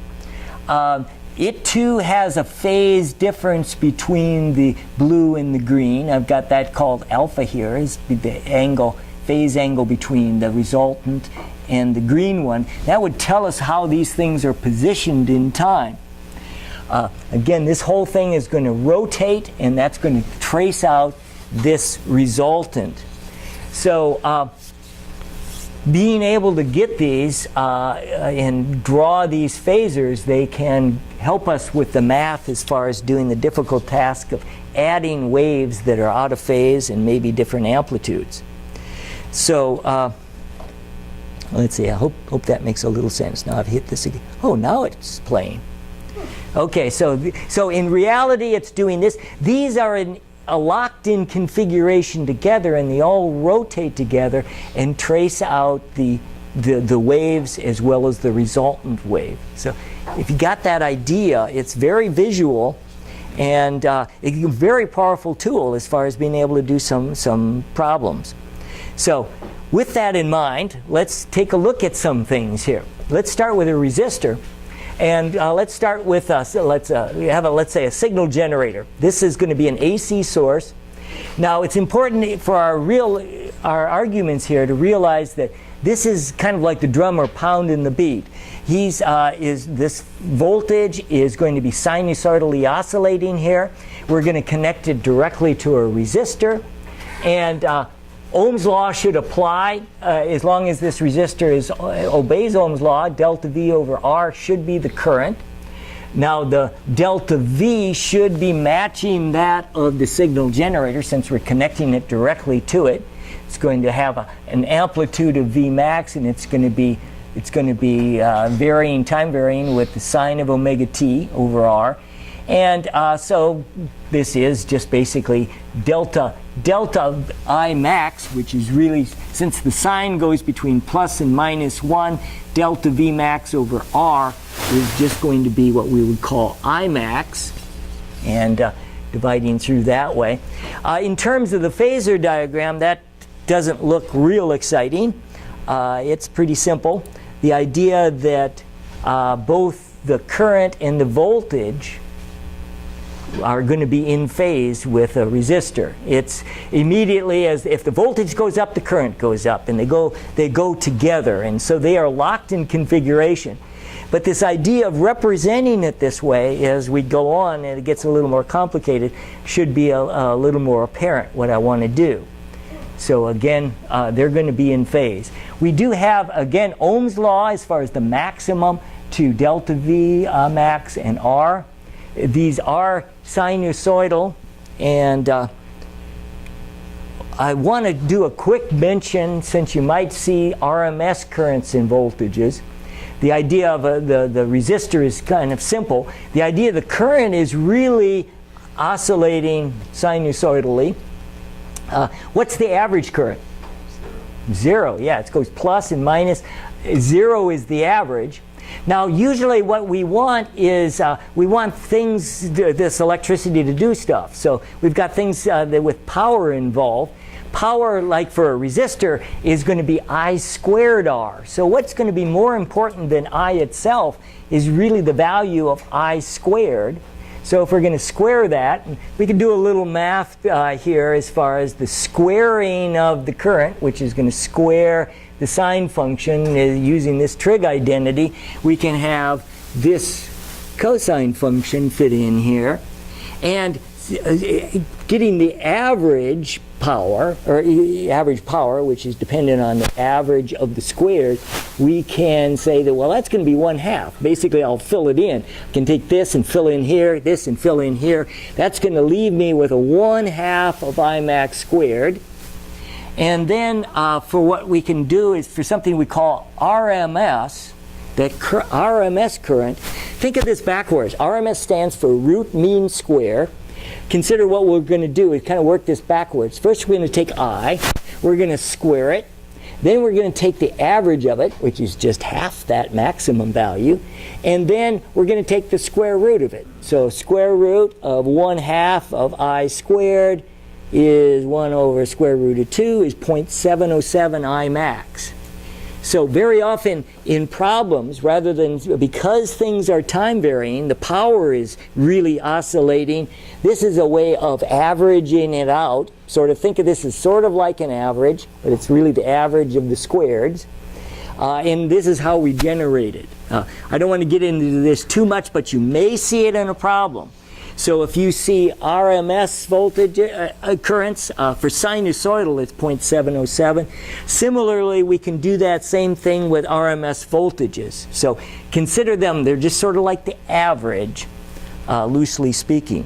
It too has a phase difference between the blue and the green. I've got that called alpha here, is the phase angle between the resultant and the green one. That would tell us how these things are positioned in time. Again, this whole thing is going to rotate, and that's going to trace out this resultant. So being able to get these and draw these phasors, they can help us with the math as far as doing the difficult task of adding waves that are out of phase and maybe different amplitudes. So let's see, I hope that makes a little sense. Now I've hit this again. Oh, now it's playing. Okay, so in reality it's doing this. These are in a locked-in configuration together, and they all rotate together and trace out the waves as well as the resultant wave. So if you got that idea, it's very visual, and it's a very powerful tool as far as being able to do some problems. So with that in mind, let's take a look at some things here. Let's start with a resistor. And let's start with let's say a signal generator. This is going to be an AC source. Now it's important for our arguments here to realize that this is kind of like the drummer pounding the beat. This voltage is going to be sinusoidally oscillating here. We're going to connect it directly to a resistor, and Ohm's law should apply as long as this resistor obeys Ohm's law. Delta V over R should be the current. Now the delta V should be matching that of the signal generator since we're connecting it directly to it. it's going to have an amplitude of V max, and it's going to be varying, time varying with the sine of omega t over r. And so this is just basically delta I max, which is really, since the sign goes between plus and minus 1, delta V max over R is just going to be what we would call I max, and dividing through that way. In terms of the phasor diagram, that doesn't look real exciting. It's pretty simple. The idea that both the current and the voltage are going to be in phase with a resistor. It's immediately, as if the voltage goes up, the current goes up, and they go together, and so they are locked in configuration. But this idea of representing it this way as we go on, and it gets a little more complicated, should be a little more apparent what I want to do. So again, they're going to be in phase. We do have, again, Ohm's law as far as the maximum to delta V max and R. These are sinusoidal, and I want to do a quick mention, since you might see RMS currents in voltages. The idea of the resistor is kind of simple. The idea of the current is really oscillating sinusoidally. What's the average current? 0. Yeah, it goes plus and minus. 0 is the average. Now, usually what we want is we want things, this electricity, to do stuff. So we've got things that with power involved. Power, like for a resistor, is going to be I squared R. So what's going to be more important than I itself is really the value of I squared. So if we're going to square that, we can do a little math here as far as the squaring of the current, which is going to square the sine function using this trig identity. We can have this cosine function fit in here, and getting the average power, which is dependent on the average of the squares, we can say that, well, that's going to be 1/2. Basically, I'll fill it in. I can take this and fill in here, this and fill in here. That's going to leave me with a 1/2 of I max squared. And then for what we can do is for something we call RMS, that RMS current. Think of this backwards. RMS stands for root mean square. Consider what we're going to do is kind of work this backwards. First, we're going to take I. We're going to square it. Then we're going to take the average of it, which is just half that maximum value. And then we're going to take the square root of it. So square root of 1/2 of I squared is 1 over square root of 2 is 0.707 I max. So very often in problems, because things are time varying, the power is really oscillating, this is a way of averaging it out. Sort of think of this as sort of like an average, but it's really the average of the squareds. And this is how we generate it. I don't want to get into this too much, but you may see it in a problem. So if you see RMS voltage currents, for sinusoidal it's 0.707. Similarly, we can do that same thing with RMS voltages. So consider them, they're just sort of like the average, loosely speaking.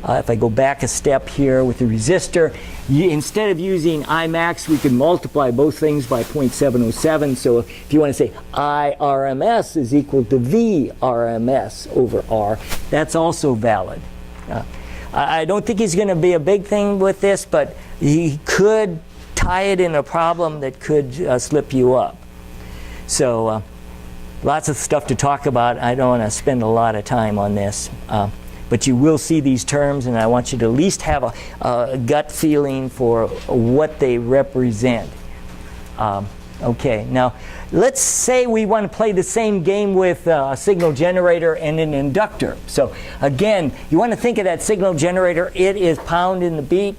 If I go back a step here with the resistor, instead of using I max, we can multiply both things by 0.707. So if you want to say I RMS is equal to V RMS over R, that's also valid. I don't think he's going to be a big thing with this, but he could tie it in a problem that could slip you up. So lots of stuff to talk about. I don't want to spend a lot of time on this. But you will see these terms, and I want you to at least have a gut feeling for what they represent. Okay, now let's say we want to play the same game with a signal generator and an inductor. So again, you want to think of that signal generator. It is pounding the beat.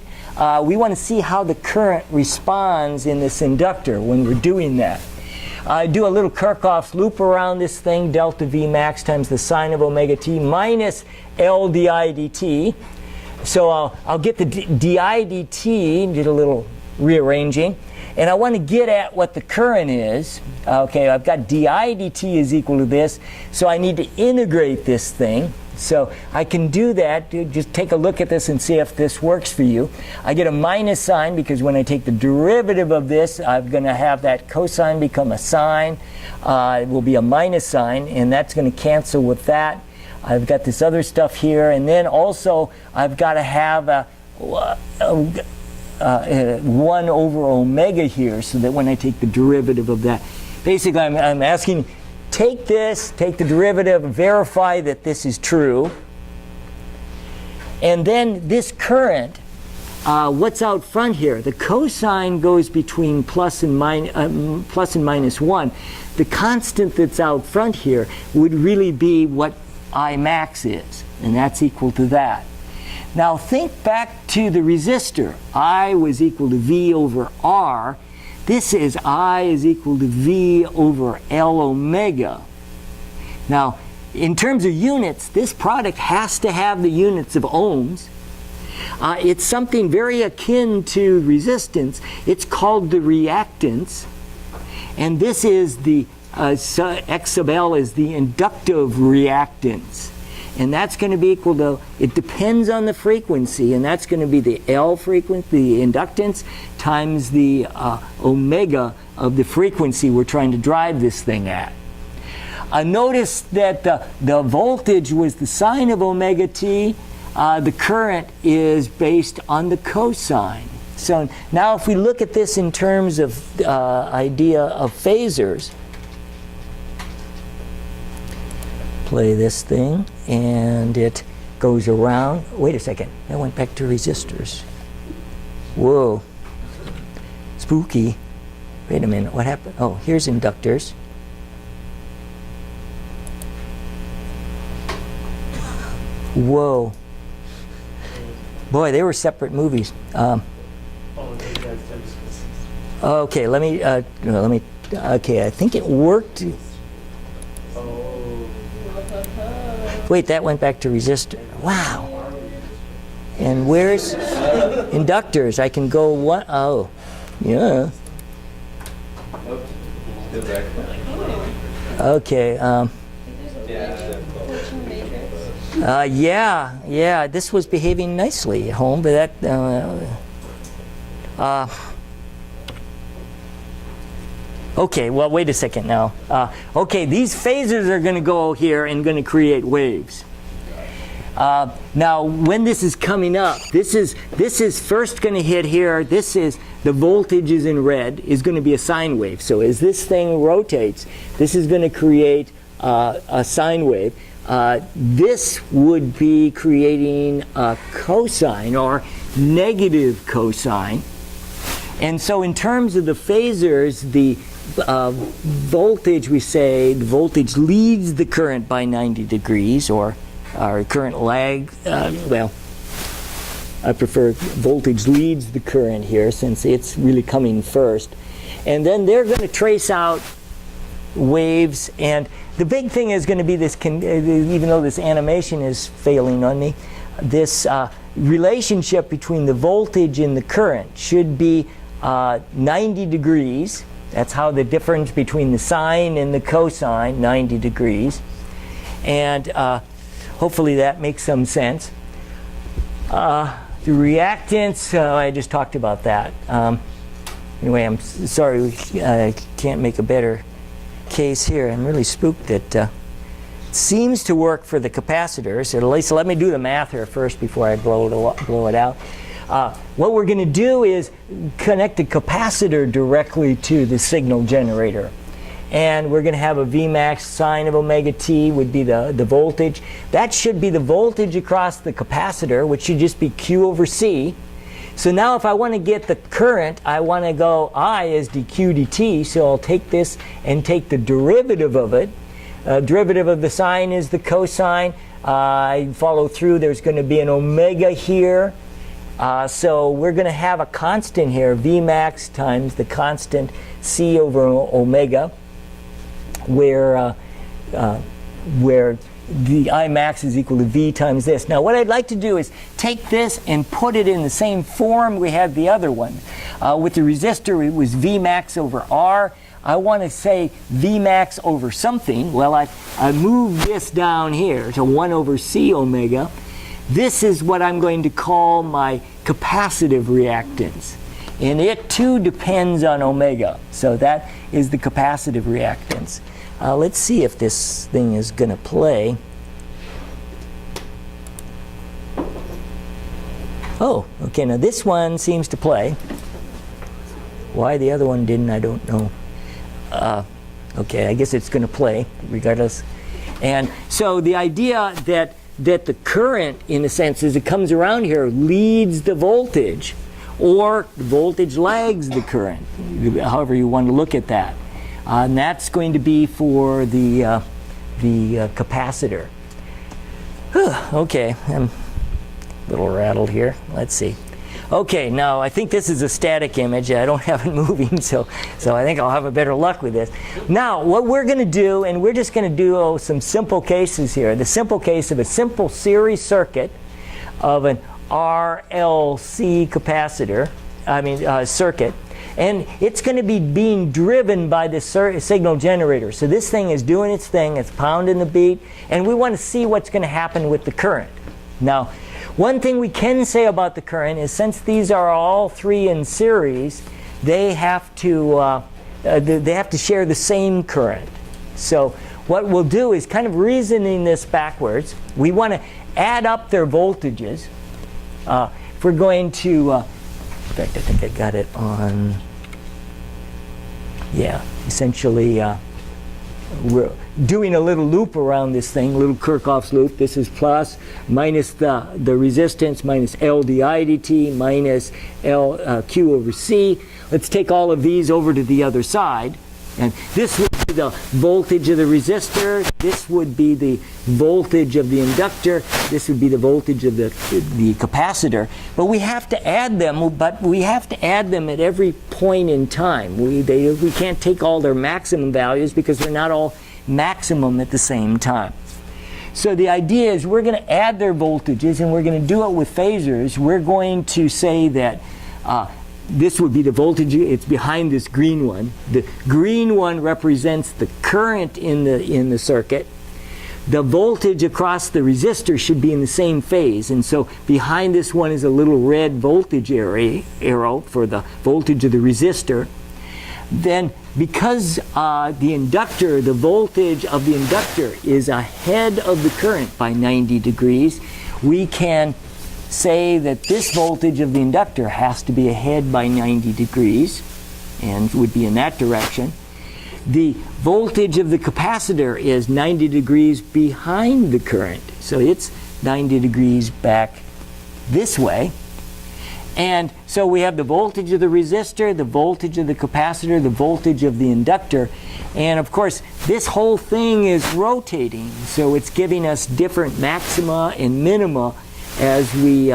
We want to see how the current responds in this inductor when we're doing that. Do a little Kirchhoff's loop around this thing, delta V max times the sine of omega t minus L di dt. So I'll get the di dt, did a little rearranging, and I want to get at what the current is. Okay, I've got di dt is equal to this, so I need to integrate this thing. So I can do that. Just take a look at this and see if this works for you. I get a minus sign because when I take the derivative of this, I'm going to have that cosine become a sine. It will be a minus sign, and that's going to cancel with that. I've got this other stuff here, and then also I've got to have a 1 over omega here, so that when I take the derivative of that, basically I'm asking, take this, take the derivative, verify that this is true, and then this current, what's out front here? The cosine goes between plus and minus 1. The constant that's out front here would really be what I max is, and that's equal to that. Now think back to the resistor. I was equal to V over R. This is I is equal to V over L omega. Now, in terms of units, this product has to have the units of ohms. It's something very akin to resistance. It's called the reactance. And this is the X sub L is the inductive reactance. And that's going to be equal to, it depends on the frequency, and that's going to be the L frequency, the inductance, times the omega of the frequency we're trying to drive this thing at. Notice that the voltage was the sine of omega t. The current is based on the cosine. So now if we look at this in terms of idea of phasors, play this thing, and it goes around. Wait a second, that went back to resistors. Whoa, spooky. Wait a minute, what happened? Oh, here's inductors. Whoa. Boy, they were separate movies. Okay, let me, okay, I think it worked. Wait, that went back to resistor. Wow. And where's inductors? I can go one, oh, yeah. Okay, yeah, this was behaving nicely at home, but that, okay, well, wait a second now. Okay, these phasors are going to go here and going to create waves. Now, when this is coming up, this is first going to hit here. This is, the voltage is in red, is going to be a sine wave. So as this thing rotates, this is going to create a sine wave. This would be creating a cosine or negative cosine. And so in terms of the phasors, the voltage, we say the voltage leads the current by 90 degrees, or current lag. Well, I prefer voltage leads the current here since it's really coming first. And then they're going to trace out waves, and the big thing is going to be this, even though this animation is failing on me, this relationship between the voltage and the current should be 90 degrees. That's how the difference between the sine and the cosine, 90 degrees. And hopefully that makes some sense. The reactance, I just talked about that. Anyway, I'm sorry I can't make a better case here. I'm really spooked that it seems to work for the capacitors. At least let me do the math here first before I blow it out. What we're going to do is connect the capacitor directly to the signal generator. And we're going to have a Vmax sine of omega t would be the voltage. That should be the voltage across the capacitor, which should just be Q over C. So now if I want to get the current, I want to go I is dq dt, so I'll take this and take the derivative of it. Derivative of the sine is the cosine. I follow through, there's going to be an omega here. So we're going to have a constant here, Vmax times the constant C over omega, where the Imax is equal to V times this. Now what I'd like to do is take this and put it in the same form we had the other one. With the resistor, it was Vmax over R. I want to say Vmax over something. Well, I move this down here to 1 over C omega. This is what I'm going to call my capacitive reactance. And it too depends on omega. So that is the capacitive reactance. Let's see if this thing is going to play. Oh, okay, now this one seems to play. Why the other one didn't, I don't know. Okay, I guess it's going to play regardless. And so the idea that the current, in a sense, as it comes around here, leads the voltage, or the voltage lags the current, however you want to look at that. And that's going to be for the capacitor. Okay, I'm a little rattled here. Let's see. Okay, now I think this is a static image. I don't have it moving, so I think I'll have a better luck with this. Now, what we're going to do, and we're just going to do some simple cases here. The simple case of a simple series circuit of an RLC capacitor, circuit, and it's going to be being driven by the signal generator. So this thing is doing its thing, it's pounding the beat, and we want to see what's going to happen with the current. Now, one thing we can say about the current is, since these are all three in series, they have to share the same current. So what we'll do is kind of reasoning this backwards. We want to add up their voltages. If we're going to, in fact, I think I got it on, yeah, essentially we're doing a little loop around this thing, little Kirchhoff's loop. This is plus, minus the resistance, minus L di dt, minus L Q over C. Let's take all of these over to the other side. And this would be the voltage of the resistor. This would be the voltage of the inductor. This would be the voltage of the capacitor. But we have to add them, at every point in time. We can't take all their maximum values because they're not all maximum at the same time. So the idea is we're going to add their voltages, and we're going to do it with phasors. We're going to say that this would be the voltage. It's behind this green one. The green one represents the current in the circuit. The voltage across the resistor should be in the same phase, and so behind this one is a little red voltage arrow for the voltage of the resistor. Then, because the voltage of the inductor is ahead of the current by 90 degrees, we can say that this voltage of the inductor has to be ahead by 90 degrees, and would be in that direction. The voltage of the capacitor is 90 degrees behind the current, so it's 90 degrees back this way. And so we have the voltage of the resistor, the voltage of the capacitor, the voltage of the inductor, and of course this whole thing is rotating, so it's giving us different maxima and minima as we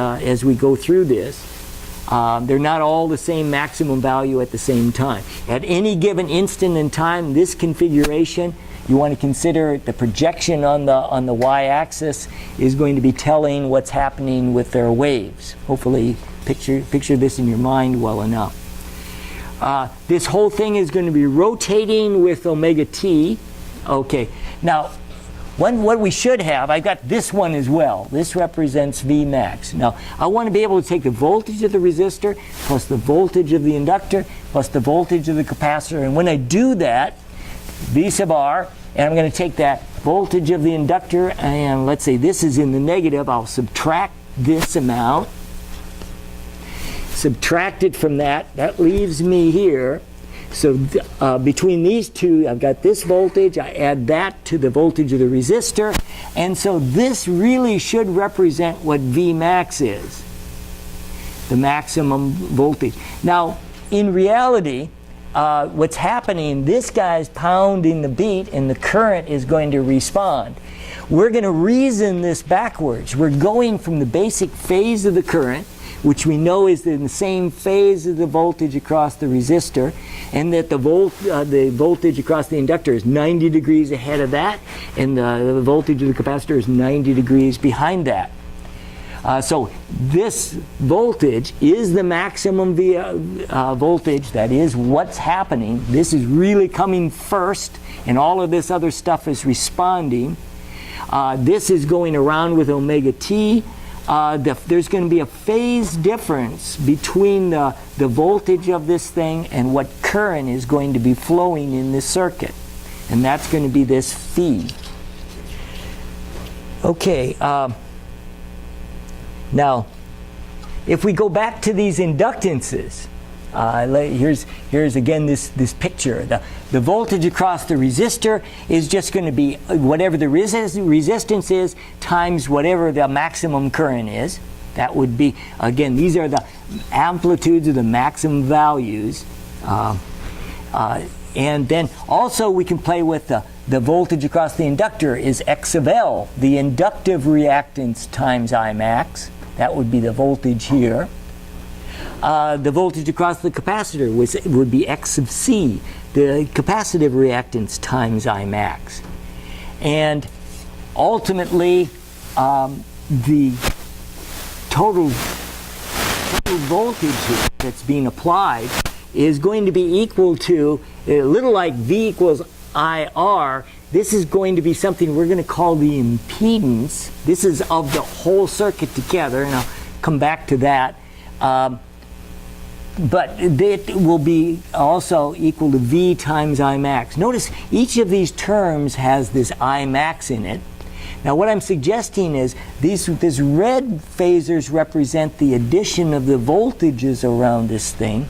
go through this. They're not all the same maximum value at the same time. At any given instant in time, this configuration, you want to consider the projection on the y-axis is going to be telling what's happening with their waves. Hopefully picture this in your mind well enough. This whole thing is going to be rotating with omega t. Okay, now what we should have, I've got this one as well. This represents Vmax. Now, I want to be able to take the voltage of the resistor plus the voltage of the inductor plus the voltage of the capacitor. And when I do that, V sub r, and I'm going to take that voltage of the inductor, and let's say this is in the negative, I'll subtract this amount. Subtract it from that. That leaves me here. So between these two, I've got this voltage. I add that to the voltage of the resistor. And so this really should represent what Vmax is, the maximum voltage. Now, in reality, what's happening, this guy's pounding the beat, and the current is going to respond. We're going to reason this backwards. We're going from the basic phase of the current, which we know is in the same phase as the voltage across the resistor, and that the voltage across the inductor is 90 degrees ahead of that, and the voltage of the capacitor is 90 degrees behind that. So this voltage is the maximum voltage. That is what's happening. This is really coming first, and all of this other stuff is responding. This is going around with omega t. There's going to be a phase difference between the voltage of this thing and what current is going to be flowing in this circuit. And that's going to be this phi. Okay. Now, if we go back to these inductances, here's again this picture. The voltage across the resistor is just going to be whatever the resistance is times whatever the maximum current is. That would be, again, these are the amplitudes of the maximum values. And then also we can play with the voltage across the inductor is X of L, the inductive reactance times I max. That would be the voltage here. The voltage across the capacitor would be X of C, the capacitive reactance times I max. And ultimately, the total voltage that's being applied is going to be equal to, a little like V equals IR. This is going to be something we're going to call the impedance. This is of the whole circuit together, and I'll come back to that. But it will be also equal to V times I max. Notice each of these terms has this I max in it. Now what I'm suggesting is these red phasors represent the addition of the voltages around this thing.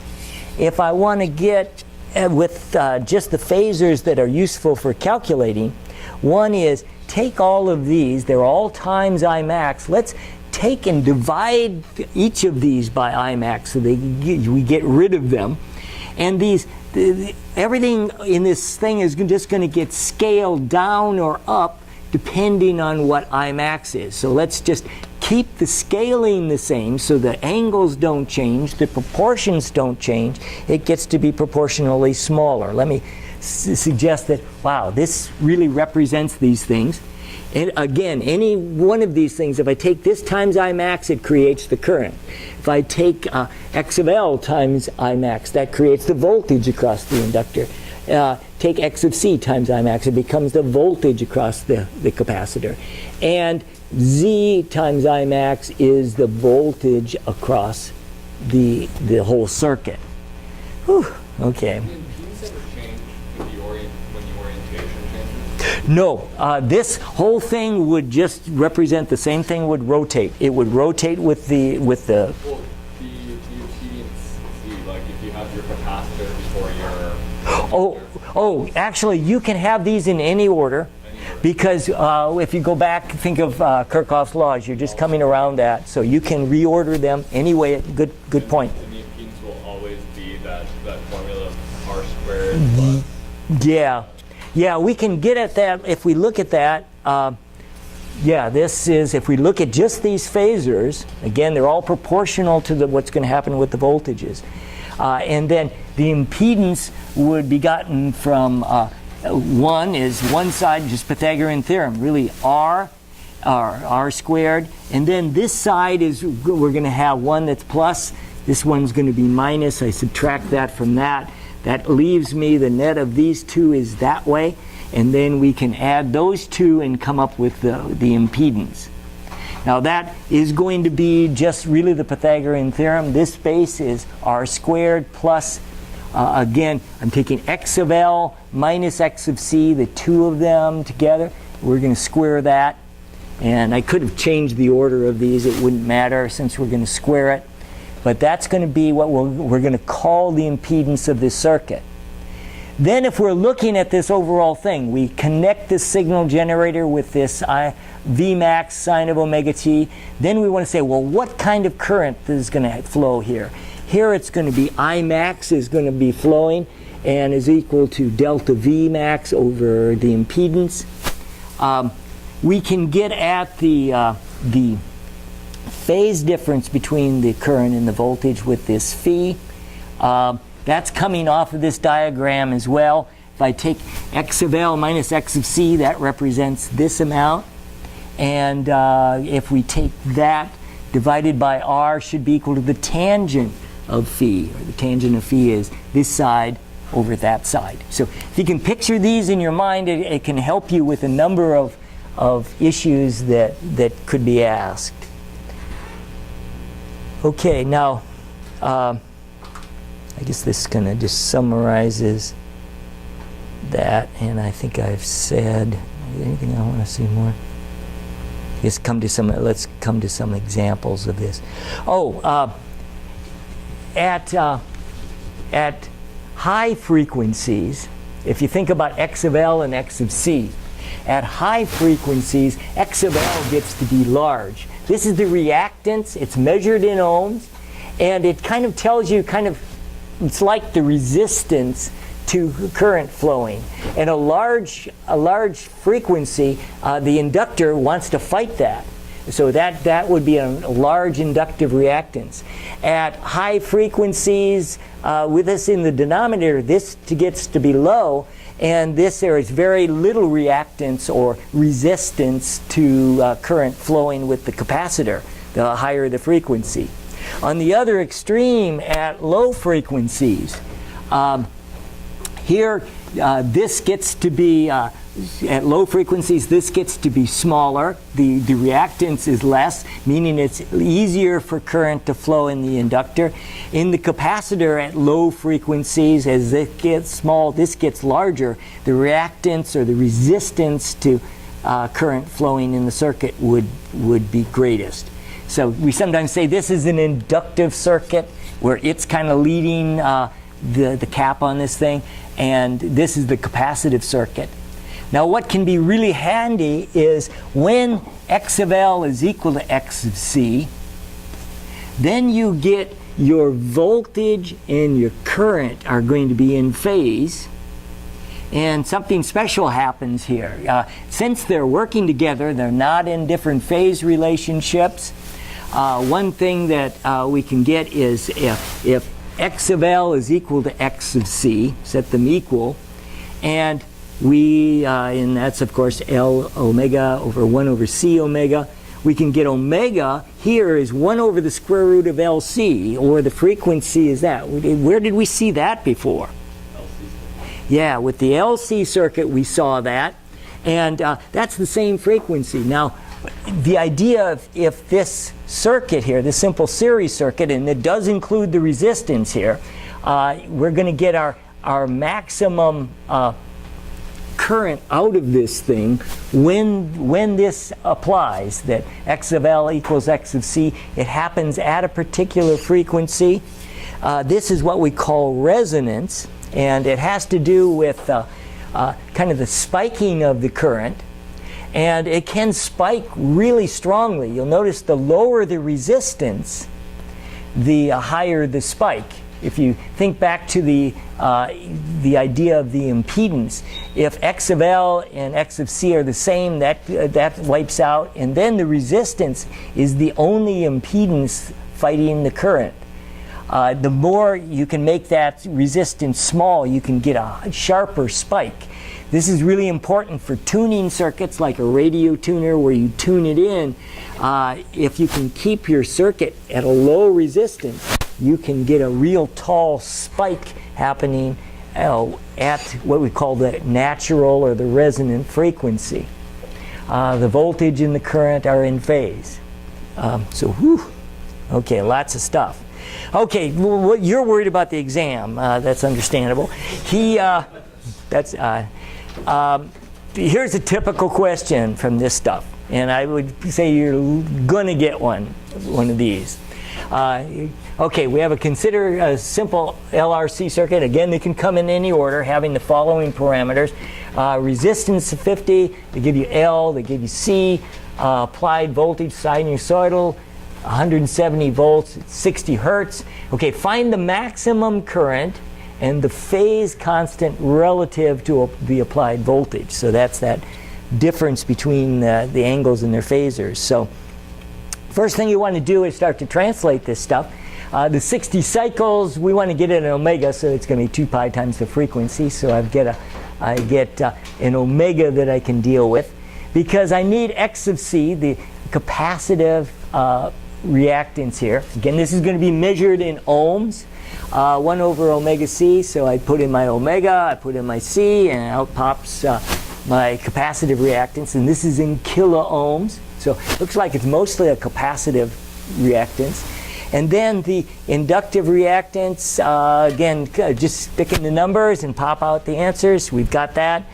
If I want to get with just the phasors that are useful for calculating, one is take all of these, they're all times I max. Let's take and divide each of these by I max so we get rid of them. And everything in this thing is just going to get scaled down or up depending on what I max is. So let's just keep the scaling the same so the angles don't change, the proportions don't change. It gets to be proportionally smaller. Let me suggest that, wow, this really represents these things. And again, any one of these things, if I take this times I max, it creates the current. If I take X of L times I max, that creates the voltage across the inductor. Take X of C times I max, it becomes the voltage across the capacitor. And Z times I max is the voltage across the whole circuit. Whew, okay. Can impedance ever change when the orientation changes? No, this whole thing would just represent the same thing would rotate. It would rotate with the Well, the impedance, like if you have your capacitor before your... Oh, actually, you can have these in any order. Because if you go back, think of Kirchhoff's laws, you're just coming around that. So you can reorder them anyway. Good point. And the impedance will always be that formula of R squared plus... Yeah, we can get at that if we look at that. This is, if we look at just these phasors, again, they're all proportional to what's going to happen with the voltages. And then the impedance would be gotten from... one is one side, just Pythagorean theorem, really R squared. And then this side is, we're going to have one that's plus. This one's going to be minus. I subtract that from that. That leaves me, the net of these two is that way. And then we can add those two and come up with the impedance. Now that is going to be just really the Pythagorean theorem. This space is R squared plus, again, I'm taking X of L minus X of C, the two of them together. We're going to square that. And I could have changed the order of these. It wouldn't matter since we're going to square it. But that's going to be what we're going to call the impedance of this circuit. Then if we're looking at this overall thing, we connect this signal generator with this Vmax sine of omega t. Then we want to say, well, what kind of current is going to flow here? Here it's going to be I max is going to be flowing and is equal to delta V max over the impedance. We can get at the phase difference between the current and the voltage with this phi. That's coming off of this diagram as well. If I take X of L minus X of C, that represents this amount. And if we take that, divided by r should be equal to the tangent of phi, or the tangent of phi is this side over that side. So if you can picture these in your mind, it can help you with a number of issues that could be asked. Okay, now I guess this kind of just summarizes that, and I think I've said anything I want to see more. Let's come to some examples of this. At high frequencies, if you think about x of L and x of C, at high frequencies, x of L gets to be large. This is the reactance. It's measured in ohms, and it kind of tells you it's like the resistance to current flowing. And a large frequency, the inductor wants to fight that. So that would be a large inductive reactance. At high frequencies, with this in the denominator, this gets to be low, and there is very little reactance or resistance to current flowing with the capacitor, the higher the frequency. On the other extreme, at low frequencies, here this gets to be at low frequencies, this gets to be smaller. The reactance is less, meaning it's easier for current to flow in the inductor. In the capacitor at low frequencies, as it gets small, this gets larger. The reactance or the resistance to current flowing in the circuit would be greatest. So we sometimes say this is an inductive circuit where it's kind of leading the cap on this thing, and this is the capacitive circuit. Now what can be really handy is when x of L is equal to x of C, then you get your voltage and your current are going to be in phase, and something special happens here. Since they're working together, they're not in different phase relationships. One thing that we can get is if x of L is equal to x of C, set them equal, and and that's of course L omega over 1 over C omega. We can get omega here is 1 over the square root of LC, or the frequency is that. Where did we see that before? Yeah, with the LC circuit we saw that, and that's the same frequency. Now, the idea of if this circuit here, this simple series circuit, and it does include the resistance here, we're going to get our maximum current out of this thing when this applies, that x of L equals x of C. It happens at a particular frequency. This is what we call resonance, and it has to do with kind of the spiking of the current. And it can spike really strongly. You'll notice the lower the resistance, the higher the spike. If you think back to the idea of the impedance, if x of L and x of C are the same, that wipes out, and then the resistance is the only impedance fighting the current. The more you can make that resistance small, you can get a sharper spike. This is really important for tuning circuits like a radio tuner where you tune it in. If you can keep your circuit at a low resistance, you can get a real tall spike happening at what we call the natural or the resonant frequency. The voltage and the current are in phase. Okay, lots of stuff. Okay, well, you're worried about the exam. That's understandable. Here's a typical question from this stuff, and I would say you're going to get one of these. Okay, we have consider a simple LRC circuit. Again, they can come in any order, having the following parameters. Resistance of 50, they give you L, they give you C, applied voltage sinusoidal, 170 volts, 60 hertz. Okay, find the maximum current and the phase constant relative to the applied voltage. So that's that difference between the angles and their phasors. So first thing you want to do is start to translate this stuff. The 60 cycles, we want to get it in omega, so it's going to be 2 pi times the frequency. So I get an omega that I can deal with. Because I need x of C, the capacitive reactance here. Again, this is going to be measured in ohms. 1 over omega c, so I put in my omega, I put in my c, and out pops my capacitive reactance, and this is in kilo ohms. So it looks like it's mostly a capacitive reactance. And then the inductive reactance, again, just stick in the numbers and pop out the answers. We've got that.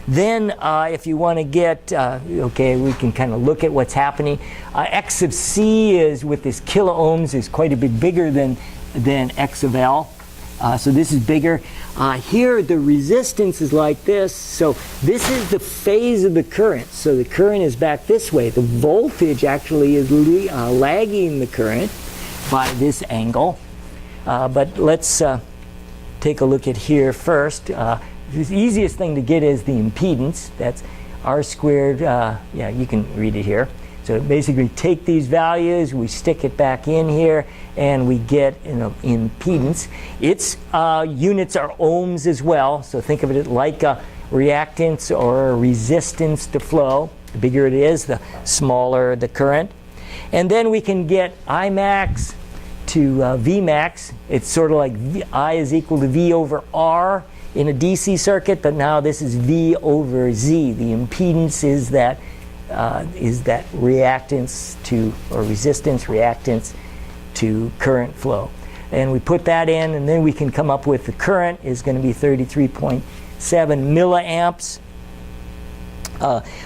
Then if you want to get, okay, we can kind of look at what's happening. X of c is, with this kilo ohms, is quite a bit bigger than X of L. So this is bigger. Here the resistance is like this. So this is the phase of the current. So the current is back this way. The voltage actually is lagging the current by this angle. But let's take a look at here first. The easiest thing to get is the impedance. That's R squared. Yeah, you can read it here. So basically take these values, we stick it back in here, and we get impedance. Its units are ohms as well, so think of it like a reactance or a resistance to flow. The bigger it is, the smaller the current. And then we can get I max to V max. It's sort of like I is equal to V over R in a DC circuit, but now this is V over Z. The impedance is that reactance to, or resistance reactance to current flow. And we put that in, and then we can come up with the current is going to be 33.7 milliamps.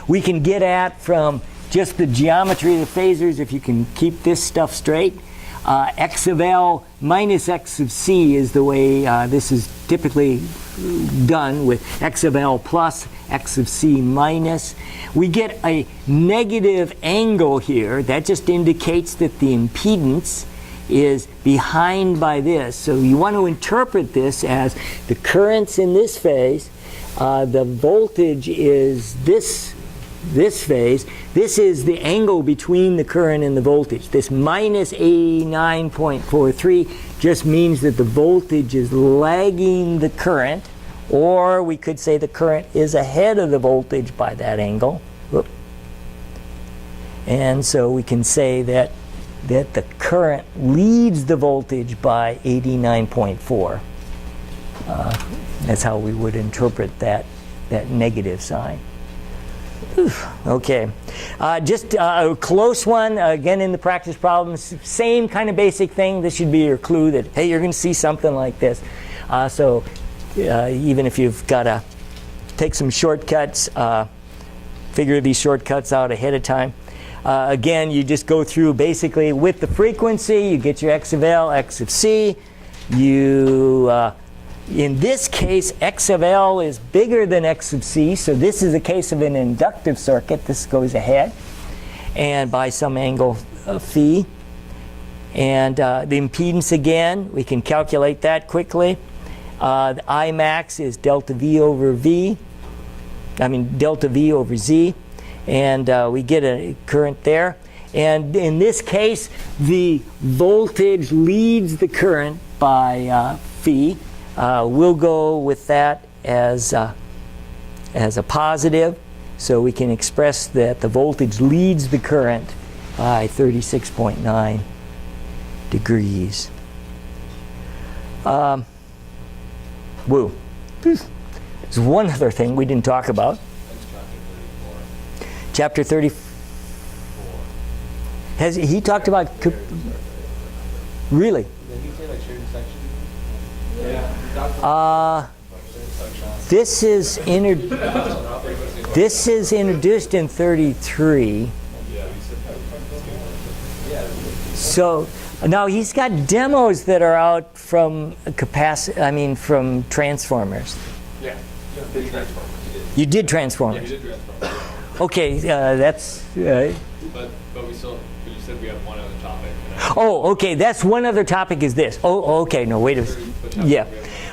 We can get at from just the geometry of the phasors, if you can keep this stuff straight. X of L minus X of C is the way this is typically done, with X of L plus X of C minus. We get a negative angle here. That just indicates that the impedance is behind by this. So you want to interpret this as the current's in this phase, the voltage is this phase. This is the angle between the current and the voltage. This minus 89.43 just means that the voltage is lagging the current, or we could say the current is ahead of the voltage by that angle. Whoop. And so we can say that the current leads the voltage by 89.4. That's how we would interpret that negative sign. Okay, just a close one, again in the practice problems, same kind of basic thing. This should be your clue that, hey, you're going to see something like this. So even if you've got to take some shortcuts, figure these shortcuts out ahead of time. Again, you just go through basically with the frequency, you get your X of L, X of C. In this case, X of L is bigger than X of C, so this is a case of an inductive circuit. This goes ahead, and by some angle phi. And the impedance, again, we can calculate that quickly. The I max is delta V over delta V over Z, and we get a current there. And in this case, the voltage leads the current by phi. We'll go with that as a positive, so we can express that the voltage leads the current by 36.9 degrees. Woo. There's one other thing we didn't talk about. Chapter 34. Has he talked about? Really? This is introduced in 33. So now he's got demos that are out from from transformers. Yeah, did transformers. You did transformers. Yeah, you did transformers. Okay, that's. But we still. But you said we have one other topic. Oh, okay. That's one other topic. Is this? Oh, okay. No, wait a second. Yeah.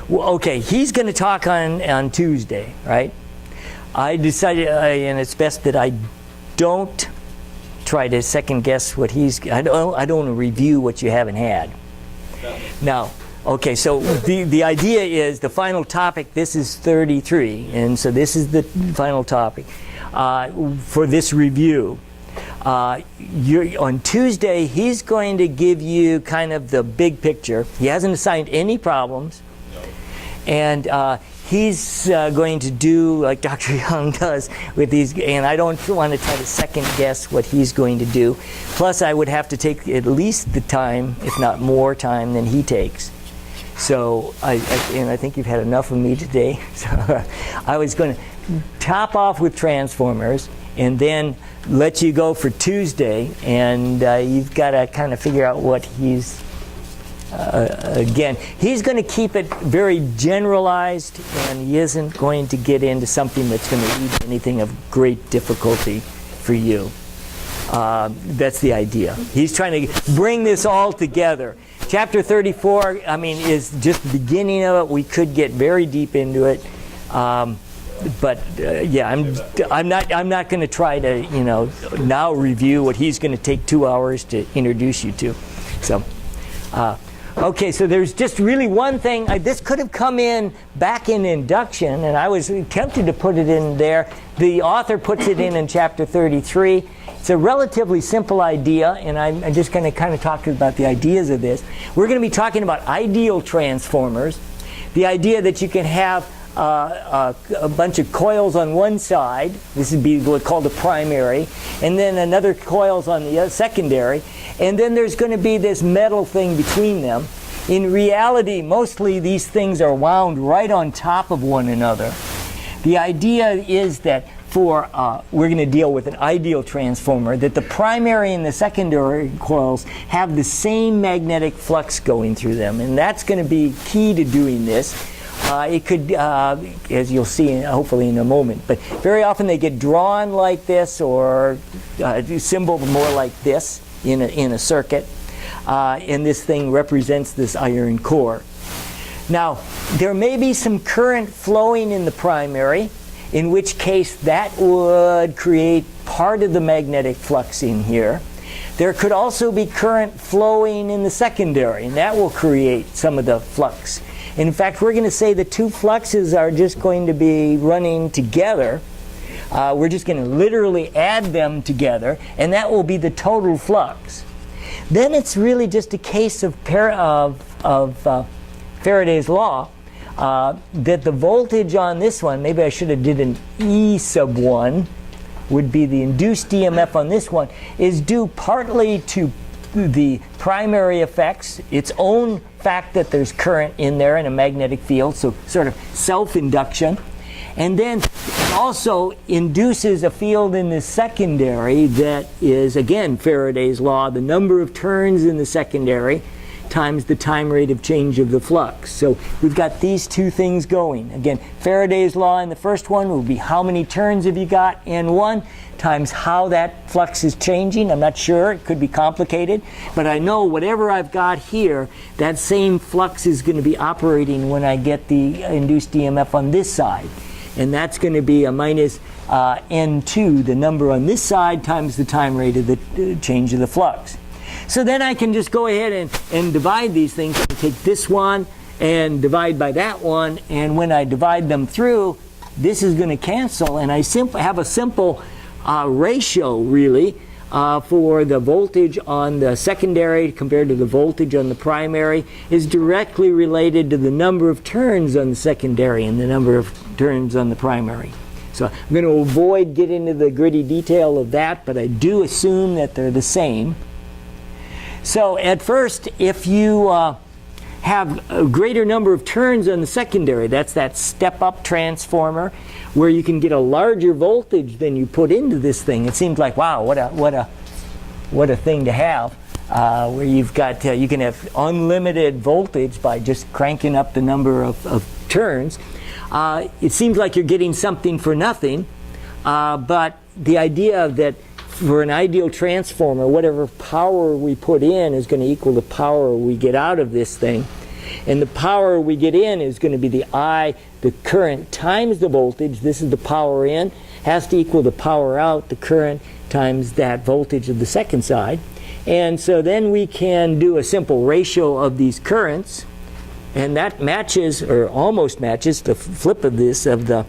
Well, okay. He's going to talk on Tuesday, right? I decided, and it's best that I don't try to second guess what he's. I don't want to review what you haven't had. Now, okay. So the idea is the final topic. This is 33, and so this is the final topic for this review. On Tuesday, he's going to give you kind of the big picture. He hasn't assigned any problems. And he's going to do like Dr. Young does with these, and I don't want to try to second guess what he's going to do. Plus, I would have to take at least the time, if not more time, than he takes. So, I think you've had enough of me today. So I was going to top off with transformers and then let you go for Tuesday, and you've got to kind of figure out what he's again, he's going to keep it very generalized, and he isn't going to get into something that's going to lead to anything of great difficulty for you. That's the idea. He's trying to bring this all together. Chapter 34, I mean, is just the beginning of it. We could get very deep into it. Yeah, I'm not going to try to, now review what he's going to take 2 hours to introduce you to. So, okay, so there's just really one thing. This could have come in back in induction, and I was tempted to put it in there. The author puts it in chapter 33. It's a relatively simple idea, and I'm just going to kind of talk about the ideas of this. We're going to be talking about ideal transformers. The idea that you can have a bunch of coils on one side. This would be what's called a primary, and then another coils on the secondary, and then there's going to be this metal thing between them. In reality, mostly these things are wound right on top of one another. The idea is that we're going to deal with an ideal transformer, that the primary and the secondary coils have the same magnetic flux going through them, and that's going to be key to doing this. It could, as you'll see hopefully in a moment, but very often they get drawn like this, or symbol more like this in a circuit, and this thing represents this iron core. Now, there may be some current flowing in the primary, in which case that would create part of the magnetic flux in here. There could also be current flowing in the secondary, and that will create some of the flux. In fact, we're going to say the two fluxes are just going to be running together. We're just going to literally add them together, and that will be the total flux. Then it's really just a case of Faraday's law, that the voltage on this one, maybe I should have did an E sub 1, would be the induced EMF on this one, is due partly to the primary effects, its own fact that there's current in there in a magnetic field, so sort of self-induction. And then it also induces a field in the secondary that is, again, Faraday's law, the number of turns in the secondary times the time rate of change of the flux. So we've got these two things going. Again, Faraday's law in the first one will be how many turns have you got in one times how that flux is changing. I'm not sure. It could be complicated. But I know whatever I've got here, that same flux is going to be operating when I get the induced EMF on this side. And that's going to be a minus N2, the number on this side, times the time rate of the change of the flux. So then I can just go ahead and divide these things. Take this one and divide by that one, and when I divide them through, this is going to cancel, and I have a simple ratio, really, for the voltage on the secondary compared to the voltage on the primary is directly related to the number of turns on the secondary and the number of turns on the primary. So I'm going to avoid getting into the gritty detail of that, but I do assume that they're the same. So at first, if you have a greater number of turns on the secondary, that's that step-up transformer, where you can get a larger voltage than you put into this thing. It seems like, wow, what a thing to have, where you've got you can have unlimited voltage by just cranking up the number of turns. It seems like you're getting something for nothing, but the idea that for an ideal transformer, whatever power we put in is going to equal the power we get out of this thing. And the power we get in is going to be the the current times the voltage. This is the power in, has to equal the power out, the current times that voltage of the second side. And so then we can do a simple ratio of these currents, and that matches, or almost matches, the flip of this, of the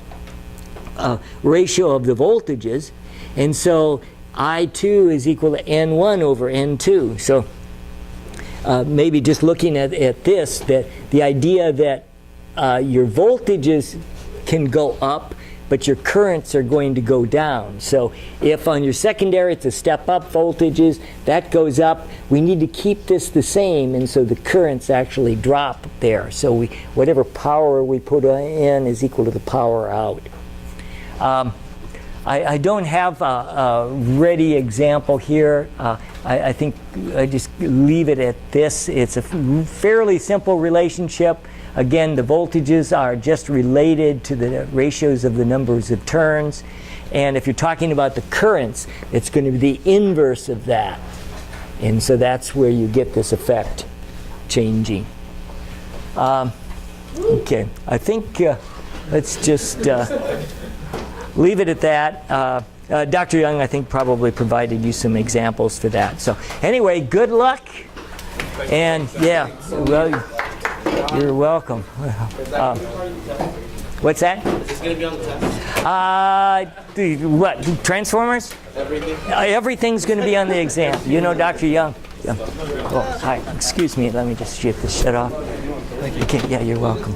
ratio of the voltages. And so I2 is equal to N1 over N2. So maybe just looking at this, that the idea that your voltages can go up, but your currents are going to go down. So if on your secondary it's a step up voltages, that goes up. We need to keep this the same, and so the currents actually drop there. So whatever power we put in is equal to the power out. I don't have a ready example here. I think I just leave it at this. It's a fairly simple relationship. Again, the voltages are just related to the ratios of the numbers of turns. And if you're talking about the currents, it's going to be the inverse of that. And so that's where you get this effect changing. Okay, I think let's just leave it at that. Dr. Young, I think, probably provided you some examples for that. So anyway, good luck. And yeah, well, you're welcome. What's that? Is this going to be on the test? What? Transformers? Everything? Everything's going to be on the exam. You know Dr. Young. Yeah. Oh, hi. Excuse me. Let me just shut off. Thank you. Okay. Yeah, you're welcome.